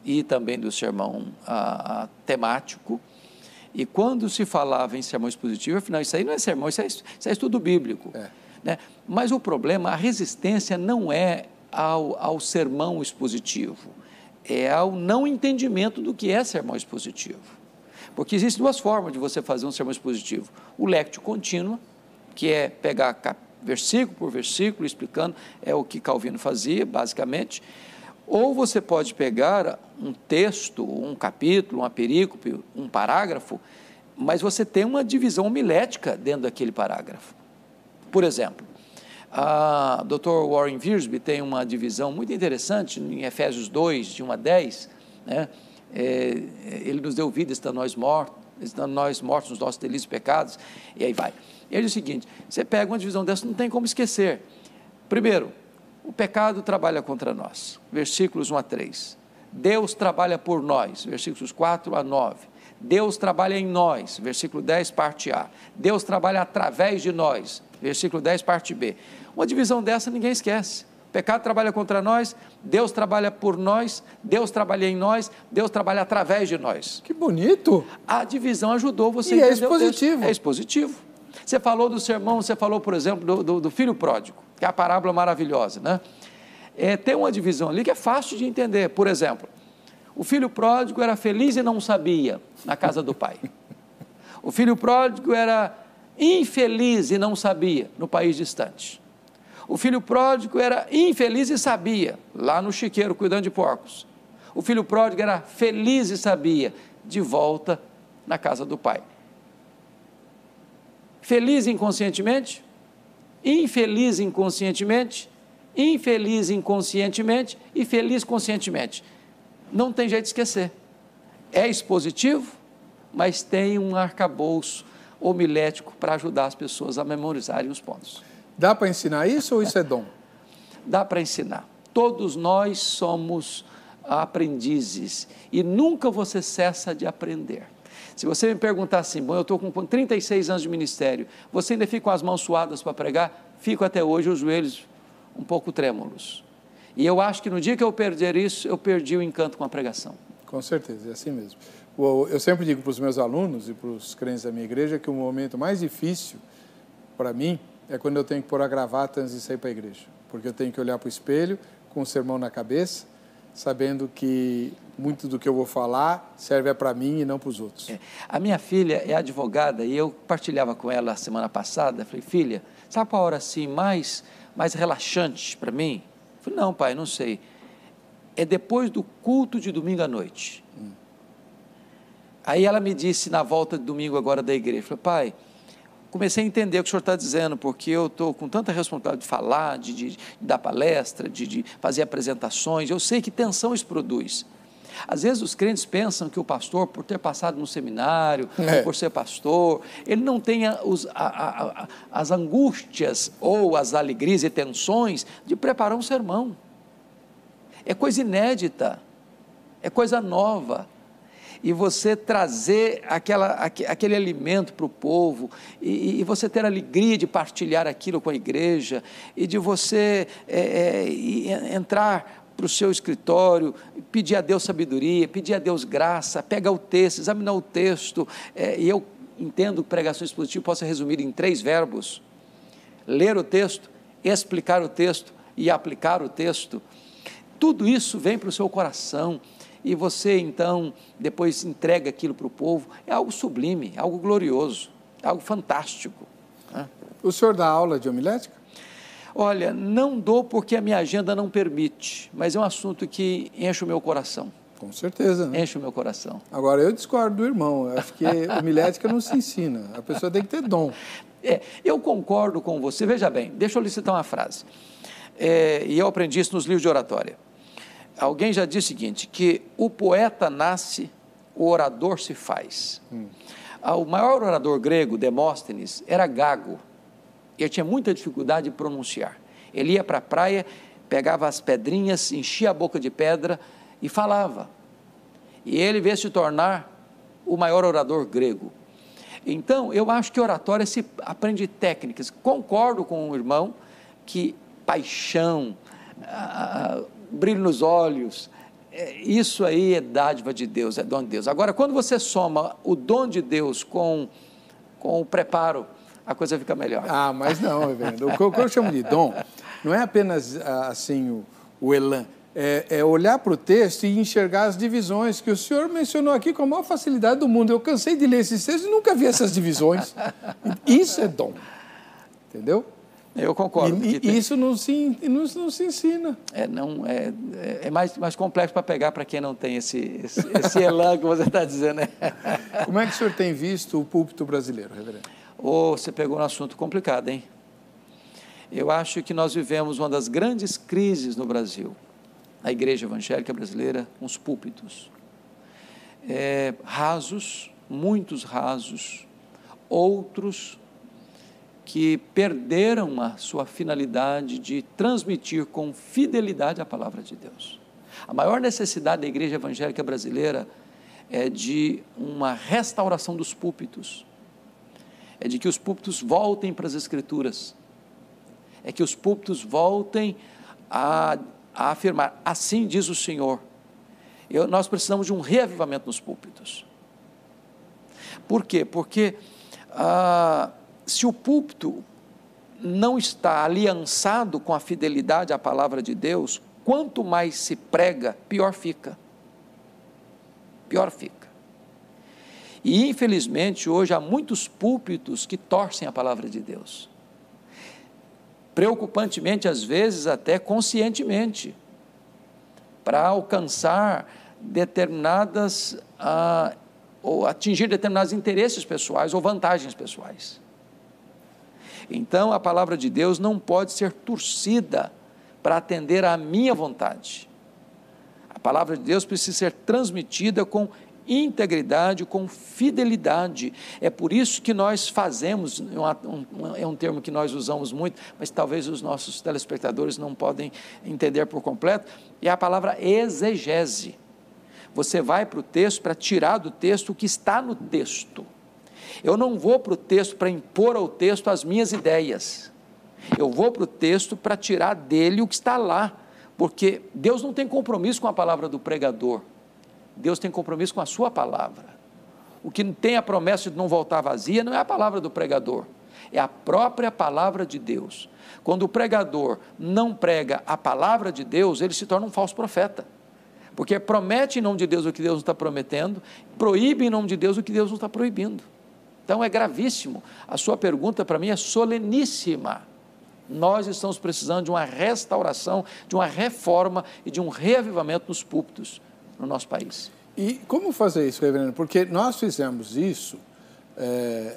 Speaker 2: e também do sermão temático. E quando se falava em sermão expositivo, afinal, isso aí não é sermão, isso é estudo bíblico. Né? Mas o problema, a resistência não é ao sermão expositivo, é ao não entendimento do que é sermão expositivo. Porque existem 2 formas de você fazer um sermão expositivo. O lectio contínuo, que é pegar versículo por versículo, explicando, é o que Calvino fazia, basicamente. Ou você pode pegar um texto, um capítulo, uma perícope, um parágrafo, mas você tem uma divisão homilética dentro daquele parágrafo. Por exemplo, a Dr. Warren Wiersbe tem uma divisão muito interessante em Efésios 2, de 1 a 10, né? Ele nos deu vida, estando nós mortos nos nossos delitos e pecados, e aí vai. Ele diz o seguinte, você pega uma divisão dessa, não tem como esquecer. Primeiro, o pecado trabalha contra nós, versículos 1 a 3. Deus trabalha por nós, versículos 4 a 9. Deus trabalha em nós, versículo 10, parte A. Deus trabalha através de nós, versículo 10, parte B. Uma divisão dessa ninguém esquece. O pecado trabalha contra nós, Deus trabalha por nós, Deus trabalha em nós, Deus trabalha através de nós.
Speaker 1: Que bonito!
Speaker 2: A divisão ajudou você
Speaker 1: a entender. E é expositivo.
Speaker 2: É expositivo. Você falou do sermão, você falou, por exemplo, do filho pródigo, que é a parábola maravilhosa, né? Tem uma divisão ali que é fácil de entender. Por exemplo, o filho pródigo era feliz e não sabia na casa do pai. O filho pródigo era infeliz e não sabia no país distante. O filho pródigo era infeliz e sabia, lá no chiqueiro, cuidando de porcos. O filho pródigo era feliz e sabia, de volta na casa do pai. Feliz inconscientemente, infeliz inconscientemente, infeliz inconscientemente e feliz conscientemente. Não tem jeito de esquecer. É expositivo, mas tem um arcabouço, homilético para ajudar as pessoas a memorizarem os pontos.
Speaker 1: Dá para ensinar isso ou isso é dom?
Speaker 2: Dá para ensinar. Todos nós somos aprendizes e nunca você cessa de aprender. Se você me perguntar assim, bom, eu estou com 36 anos de ministério, você ainda fica com as mãos suadas para pregar? Fico até hoje, os joelhos um pouco trêmulos. E eu acho que no dia que eu perder isso, eu perdi o encanto com a pregação.
Speaker 1: Com certeza, é assim mesmo. Eu sempre digo para os meus alunos e para os crentes da minha igreja que o momento mais difícil para mim é quando eu tenho que pôr a gravata antes de sair para a igreja. Porque eu tenho que olhar para o espelho com o sermão na cabeça, sabendo que muito do que eu vou falar serve para mim e não para os outros.
Speaker 2: A minha filha é advogada e eu partilhava com ela a semana passada, falei, filha, sabe qual a hora assim mais relaxante para mim? Eu falei, não, pai, não sei. É depois do culto de domingo à noite. Aí ela me disse na volta de domingo agora da igreja, falei, pai, comecei a entender o que o senhor está dizendo, porque eu estou com tanta responsabilidade de falar, de dar palestra, de fazer apresentações, eu sei que tensão isso produz. Às vezes os crentes pensam que o pastor, por ter passado no seminário, ou por ser pastor, ele não tem as angústias ou as alegrias e tensões de preparar um sermão. É coisa inédita, é coisa nova. E você trazer aquele alimento para o povo, e você ter a alegria de partilhar aquilo com a igreja, e de você entrar para o seu escritório, pedir a Deus sabedoria, pedir a Deus graça, pegar o texto, examinar o texto, e eu entendo que pregação expositiva possa ser resumida em 3 verbos: ler o texto, explicar o texto e aplicar o texto. Tudo isso vem para o seu coração, e você então depois entrega aquilo para o povo. É algo sublime, algo glorioso, algo fantástico, né?
Speaker 1: O senhor dá aula de homilética?
Speaker 2: Olha, não dou porque a minha agenda não permite, mas é um assunto que enche o meu coração.
Speaker 1: Com certeza, né?
Speaker 2: Enche o meu coração.
Speaker 1: Agora, eu discordo do irmão, eu acho que homilética não se ensina, a pessoa tem que ter dom.
Speaker 2: Eu concordo com você, veja bem, deixa eu lhe citar uma frase, e eu aprendi isso nos livros de oratória. Alguém já disse o seguinte, que o poeta nasce, o orador se faz. O maior orador grego, Demóstenes, era gago. Ele tinha muita dificuldade de pronunciar. Ele ia para a praia, pegava as pedrinhas, enchia a boca de pedra e falava. E ele veio se tornar o maior orador grego. Então, eu acho que oratória se aprende técnicas. Concordo com o irmão que paixão, brilho nos olhos, isso aí é dádiva de Deus, é dom de Deus. Agora, quando você soma o dom de Deus com o preparo, a coisa fica melhor.
Speaker 1: Ah, mas não, reverendo. O que eu chamo de dom não é apenas assim o elan, é olhar para o texto e enxergar as divisões que o senhor mencionou aqui com a maior facilidade do mundo. Eu cansei de ler esses textos e nunca vi essas divisões. Isso é dom, entendeu?
Speaker 2: Eu concordo.
Speaker 1: Isso não se ensina.
Speaker 2: É mais complexo para pegar para quem não tem esse elan que você está dizendo.
Speaker 1: Como é que o senhor tem visto o púlpito brasileiro, reverendo?
Speaker 2: Você pegou um assunto complicado, hein? Eu acho que nós vivemos uma das grandes crises no Brasil, a igreja evangélica brasileira, com os púlpitos. Rasos, muitos rasos, outros que perderam a sua finalidade de transmitir com fidelidade a palavra de Deus. A maior necessidade da igreja evangélica brasileira é de uma restauração dos púlpitos, é de que os púlpitos voltem para as Escrituras, é que os púlpitos voltem a afirmar, assim diz o Senhor. Nós precisamos de um reavivamento nos púlpitos. Por quê? Porque se o púlpito não está aliançado com a fidelidade à palavra de Deus, quanto mais se prega, pior fica. Pior fica. E, infelizmente, hoje há muitos púlpitos que torcem a palavra de Deus. Preocupantemente, às vezes, até conscientemente, para alcançar determinadas, ou atingir determinados interesses pessoais ou vantagens pessoais. Então, a palavra de Deus não pode ser torcida para atender à minha vontade. A palavra de Deus precisa ser transmitida com integridade, com fidelidade. É por isso que nós fazemos, é um termo que nós usamos muito, mas talvez os nossos telespectadores não podem entender por completo, é a palavra exegese. Você vai para o texto para tirar do texto o que está no texto. Eu não vou para o texto para impor ao texto as minhas ideias. Eu vou para o texto para tirar dele o que está lá, porque Deus não tem compromisso com a palavra do pregador, Deus tem compromisso com a sua palavra. O que tem a promessa de não voltar vazia não é a palavra do pregador, é a própria palavra de Deus. Quando o pregador não prega a palavra de Deus, ele se torna um falso profeta, porque promete em nome de Deus o que Deus não está prometendo, proíbe em nome de Deus o que Deus não está proibindo. Então é gravíssimo. A sua pergunta para mim é soleníssima. Nós estamos precisando de uma restauração, de uma reforma e de um reavivamento nos púlpitos no nosso país.
Speaker 1: E como fazer isso, reverendo? Porque nós fizemos isso,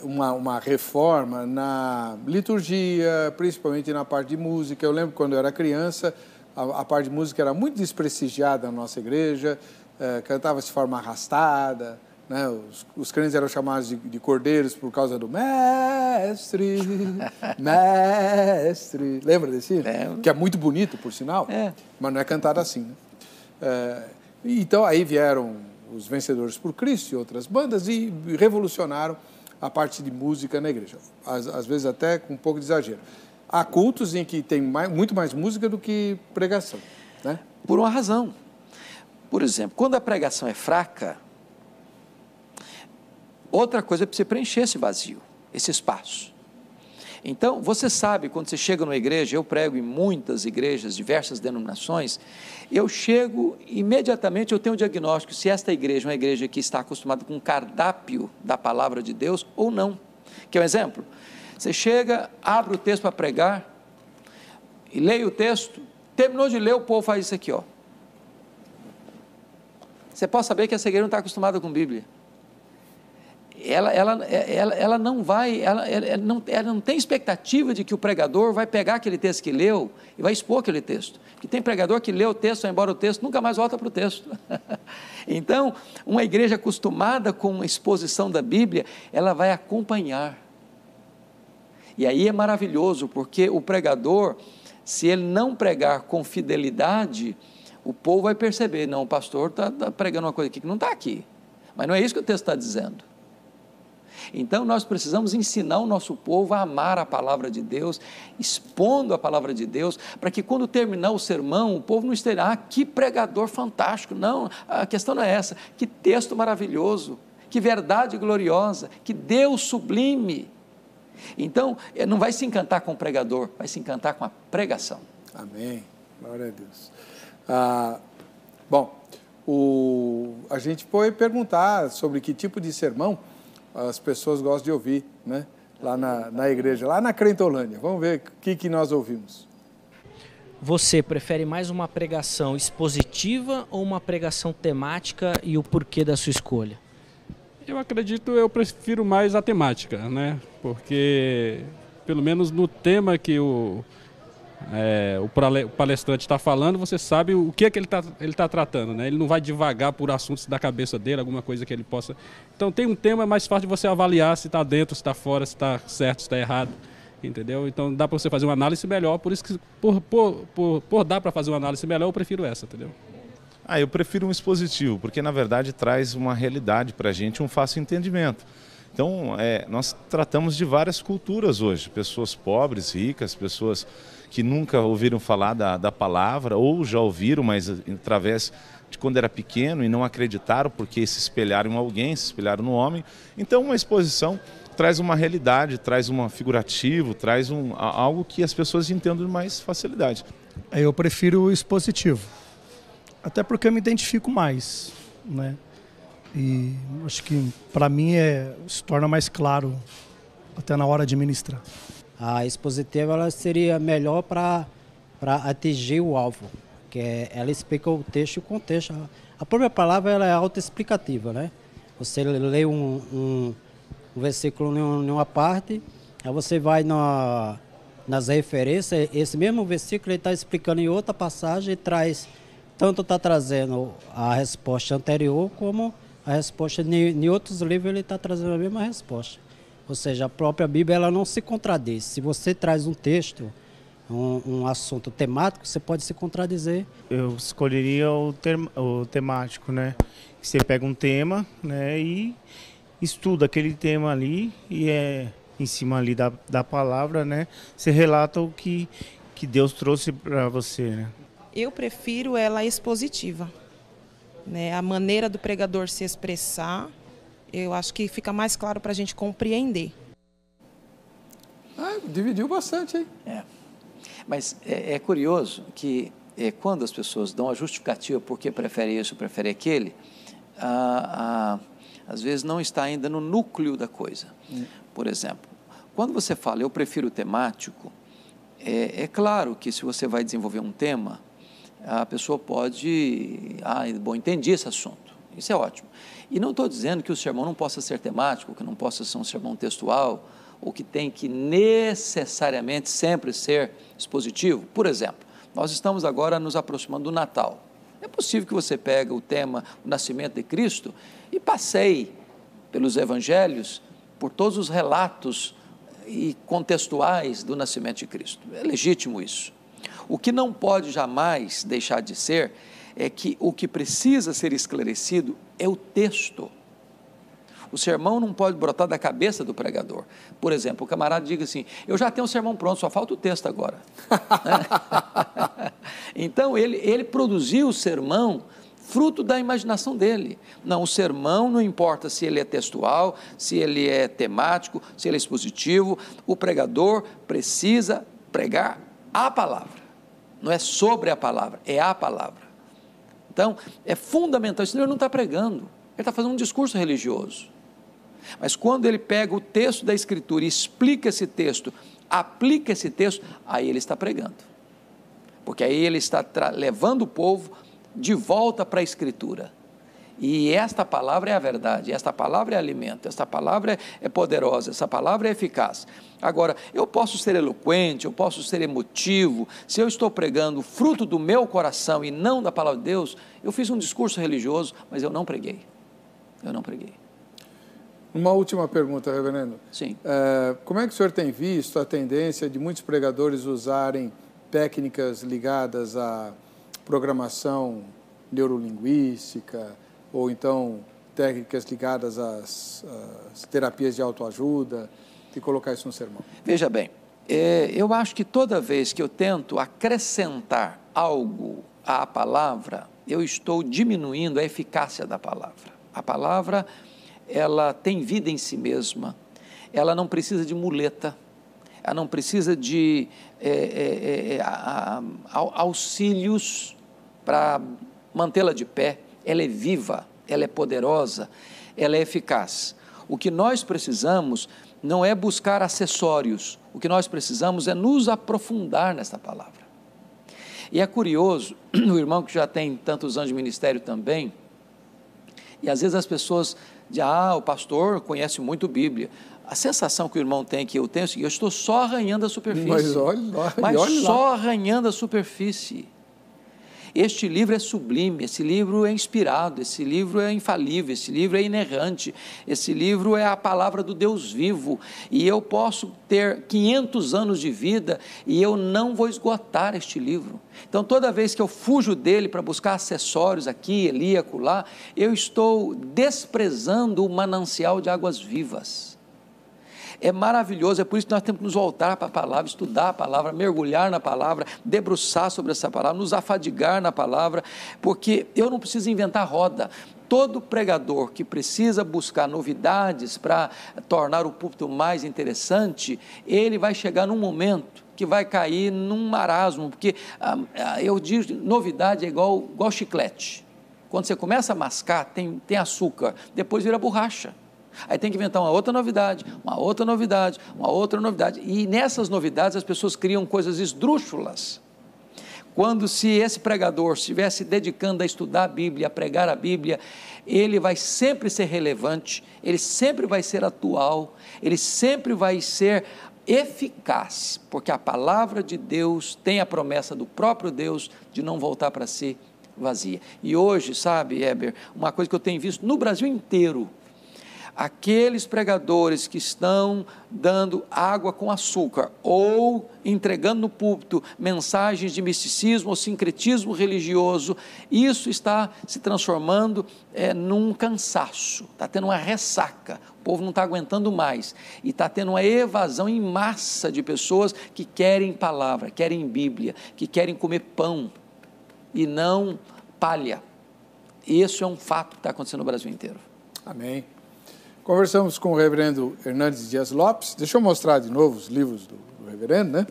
Speaker 1: uma reforma na liturgia, principalmente na parte de música. Eu lembro quando eu era criança, a parte de música era muito desprestigiada na nossa igreja, cantava-se de forma arrastada, né? Os crentes eram chamados de cordeiros por causa do mestre, mestre. Lembra desse?
Speaker 2: Lembro.
Speaker 1: Que é muito bonito, por sinal, mas não é cantado assim, né? Então aí vieram os Vencedores por Cristo e outras bandas e revolucionaram a parte de música na igreja, às vezes até com um pouco de exagero. Há cultos em que tem muito mais música do que pregação, né?
Speaker 2: Por uma razão. Por exemplo, quando a pregação é fraca, outra coisa é para você preencher esse vazio, esse espaço. Então, você sabe, quando você chega numa igreja, eu prego em muitas igrejas, diversas denominações, eu chego, imediatamente eu tenho um diagnóstico se esta igreja é uma igreja que está acostumada com o cardápio da palavra de Deus ou não. Quer um exemplo? Você chega, abre o texto para pregar, e leia o texto, terminou de ler, o povo faz isso aqui, ó. Você pode saber que essa igreja não está acostumada com Bíblia. Ela não vai, ela não tem expectativa de que o pregador vai pegar aquele texto que leu e vai expor aquele texto. Porque tem pregador que lê o texto, vai embora o texto, nunca mais volta para o texto. Então, uma igreja acostumada com a exposição da Bíblia, ela vai acompanhar. E aí é maravilhoso, porque o pregador, se ele não pregar com fidelidade, o povo vai perceber, não, o pastor está pregando uma coisa aqui que não está aqui. Mas não é isso que o texto está dizendo. Então, nós precisamos ensinar o nosso povo a amar a palavra de Deus, expondo a palavra de Deus, para que quando terminar o sermão, o povo não esteja, que pregador fantástico. Não, a questão não é essa. Que texto maravilhoso, que verdade gloriosa, que Deus sublime. Então, não vai se encantar com o pregador, vai se encantar com a pregação.
Speaker 1: Amém. Glória a Deus. A gente pode perguntar sobre que tipo de sermão as pessoas gostam de ouvir, né? Lá na igreja, lá na Crentolândia. Vamos ver o que nós ouvimos.
Speaker 3: Você prefere mais uma pregação expositiva ou uma pregação temática e o porquê da sua escolha?
Speaker 4: Eu prefiro mais a temática, né? Porque, pelo menos no tema que o palestrante está falando, você sabe o que ele está tratando, né? Ele não vai divagar por assuntos da cabeça dele, alguma coisa que ele possa... Então, tem um tema mais fácil de você avaliar se está dentro, se está fora, se está certo, se está errado, entendeu? Então, dá para você fazer uma análise melhor, por isso que, por dar para fazer uma análise melhor, eu prefiro essa, entendeu?
Speaker 5: Eu prefiro um expositivo, porque, na verdade, traz uma realidade para a gente, um fácil entendimento. Então, nós tratamos de várias culturas hoje, pessoas pobres, ricas, pessoas que nunca ouviram falar da palavra, ou já ouviram, mas através de quando era pequeno e não acreditaram porque se espelharam em alguém, se espelharam no homem. Então, uma exposição traz uma realidade, traz um figurativo, traz algo que as pessoas entendam com mais facilidade.
Speaker 6: Eu prefiro o expositivo, até porque eu me identifico mais, né? E acho que para mim se torna mais claro até na hora de ministrar.
Speaker 7: A expositiva ela seria melhor para atingir o alvo, que ela explica o texto e o contexto. A própria palavra ela é autoexplicativa, né? Você lê um versículo em uma parte, aí você vai nas referências, esse mesmo versículo está explicando em outra passagem e traz, tanto está trazendo a resposta anterior como a resposta, em outros livros ele está trazendo a mesma resposta. Ou seja, a própria Bíblia ela não se contradiz. Se você traz um texto, um assunto temático, você pode se contradizer.
Speaker 8: Eu escolheria o temático, né? Você pega um tema, né, e estuda aquele tema ali e em cima ali da palavra, né? Você relata o que Deus trouxe para você, né?
Speaker 9: Eu prefiro ela expositiva, né? A maneira do pregador se expressar, eu acho que fica mais claro para a gente compreender.
Speaker 1: Dividiu bastante, hein?
Speaker 2: Mas é curioso que quando as pessoas dão a justificativa porque prefere isso, prefere aquele, às vezes não está ainda no núcleo da coisa. Por exemplo, quando você fala, eu prefiro o temático, é claro que se você vai desenvolver um tema, a pessoa pode, bom, entendi esse assunto, isso é ótimo. E não estou dizendo que o sermão não possa ser temático, que não possa ser um sermão textual, ou que tem que necessariamente sempre ser expositivo. Por exemplo, nós estamos agora nos aproximando do Natal. É possível que você pegue o tema, o nascimento de Cristo, e passeie pelos evangelhos, por todos os relatos e contextuais do nascimento de Cristo. É legítimo isso. O que não pode jamais deixar de ser é que o que precisa ser esclarecido é o texto. O sermão não pode brotar da cabeça do pregador. Por exemplo, o camarada diga assim, eu já tenho o sermão pronto, só falta o texto agora. Então, ele produziu o sermão fruto da imaginação dele. Não, o sermão não importa se ele é textual, se ele é temático, se ele é expositivo, o pregador precisa pregar a palavra. Não é sobre a palavra, é a palavra. Então, é fundamental, senão ele não está pregando, ele está fazendo um discurso religioso. Mas quando ele pega o texto da Escritura e explica esse texto, aplica esse texto, aí ele está pregando. Porque aí ele está levando o povo de volta para a Escritura. E esta palavra é a verdade, esta palavra é alimento, esta palavra é poderosa, essa palavra é eficaz. Agora, eu posso ser eloquente, eu posso ser emotivo, se eu estou pregando fruto do meu coração e não da palavra de Deus, eu fiz um discurso religioso, mas eu não preguei. Eu não preguei.
Speaker 1: Uma última pergunta, reverendo.
Speaker 2: Sim.
Speaker 1: Como é que o senhor tem visto a tendência de muitos pregadores usarem técnicas ligadas à programação neurolinguística, ou então técnicas ligadas às terapias de autoajuda, e colocar isso no sermão?
Speaker 2: Veja bem, eu acho que toda vez que eu tento acrescentar algo à palavra, eu estou diminuindo a eficácia da palavra. A palavra, ela tem vida em si mesma, ela não precisa de muleta, ela não precisa de auxílios para mantê-la de pé, ela é viva, ela é poderosa, ela é eficaz. O que nós precisamos não é buscar acessórios, o que nós precisamos é nos aprofundar nessa palavra. E é curioso, o irmão que já tem tantos anos de ministério também, e às vezes as pessoas dizem, o pastor conhece muito Bíblia. A sensação que o irmão tem, que eu tenho, é o seguinte, eu estou só arranhando a superfície. Mas só arranhando a superfície. Este livro é sublime, esse livro é inspirado, esse livro é infalível, esse livro é inerrante, esse livro é a palavra do Deus vivo, e eu posso ter 500 anos de vida e eu não vou esgotar este livro. Então, toda vez que eu fujo dele para buscar acessórios aqui, ali, acolá, eu estou desprezando o manancial de águas vivas. É maravilhoso, é por isso que nós temos que nos voltar para a palavra, estudar a palavra, mergulhar na palavra, debruçar sobre essa palavra, nos afadigar na palavra, porque eu não preciso inventar roda. Todo pregador que precisa buscar novidades para tornar o púlpito mais interessante, ele vai chegar num momento que vai cair num marasmo, porque eu digo, novidade é igual chiclete. Quando você começa a mascar, tem açúcar, depois vira borracha. Aí tem que inventar uma outra novidade, uma outra novidade, uma outra novidade. E nessas novidades as pessoas criam coisas esdrúxulas. Quando se esse pregador estiver se dedicando a estudar a Bíblia, a pregar a Bíblia, ele vai sempre ser relevante, ele sempre vai ser atual, ele sempre vai ser eficaz, porque a palavra de Deus tem a promessa do próprio Deus de não voltar para si vazia. E hoje, sabe, Heber, uma coisa que eu tenho visto no Brasil inteiro, aqueles pregadores que estão dando água com açúcar ou entregando no púlpito mensagens de misticismo ou sincretismo religioso, isso está se transformando num cansaço, está tendo uma ressaca, o povo não está aguentando mais e está tendo uma evasão em massa de pessoas que querem palavra, querem Bíblia, que querem comer pão e não palha. Isso é um fato que está acontecendo no Brasil inteiro.
Speaker 1: Amém. Conversamos com o reverendo Hernandes Dias Lopes. Deixa eu mostrar de novo os livros do reverendo, né?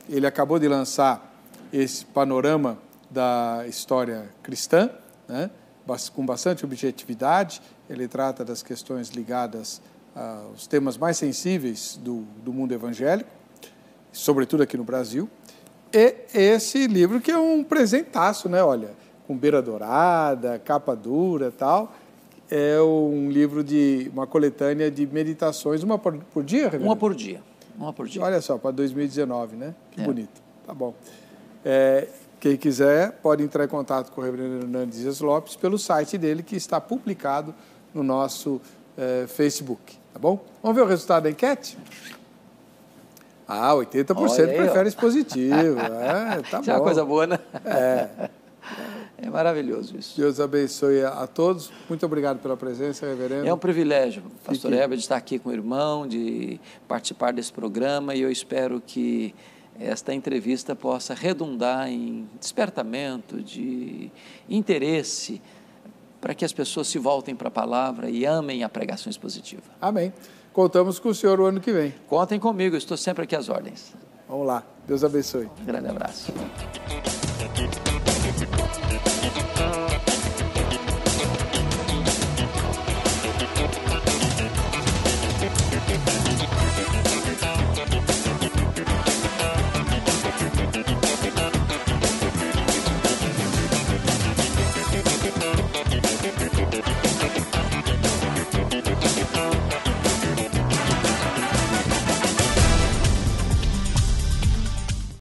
Speaker 1: Ele acabou de lançar esse panorama da história cristã, né? Com bastante objetividade. Ele trata das questões ligadas aos temas mais sensíveis do mundo evangélico, sobretudo aqui no Brasil. E esse livro que é um presentaço, né? Olha, com beira dourada, capa dura e tal. É um livro uma coletânea de meditações, uma por dia, reverendo?
Speaker 2: Uma por dia.
Speaker 1: Olha só, para 2019, né? Que bonito. Tá bom. Quem quiser pode entrar em contato com o reverendo Hernandes Dias Lopes pelo site dele, que está publicado no nosso Facebook. Tá bom? Vamos ver o resultado da enquete? 80% prefere positivo. Tá
Speaker 2: isso bom. É uma coisa boa, né? É maravilhoso isso.
Speaker 1: Deus abençoe a todos. Muito obrigado pela presença, reverendo.
Speaker 2: É um privilégio, pastor Heber, de estar aqui com o irmão, de participar desse programa, e eu espero que esta entrevista possa redundar em despertamento, de interesse, para que as pessoas se voltem para a palavra e amem a pregação expositiva.
Speaker 1: Amém. Contamos com o senhor o ano que vem.
Speaker 2: Contem comigo, eu estou sempre aqui às ordens.
Speaker 1: Vamos lá. Deus abençoe.
Speaker 2: Um grande abraço.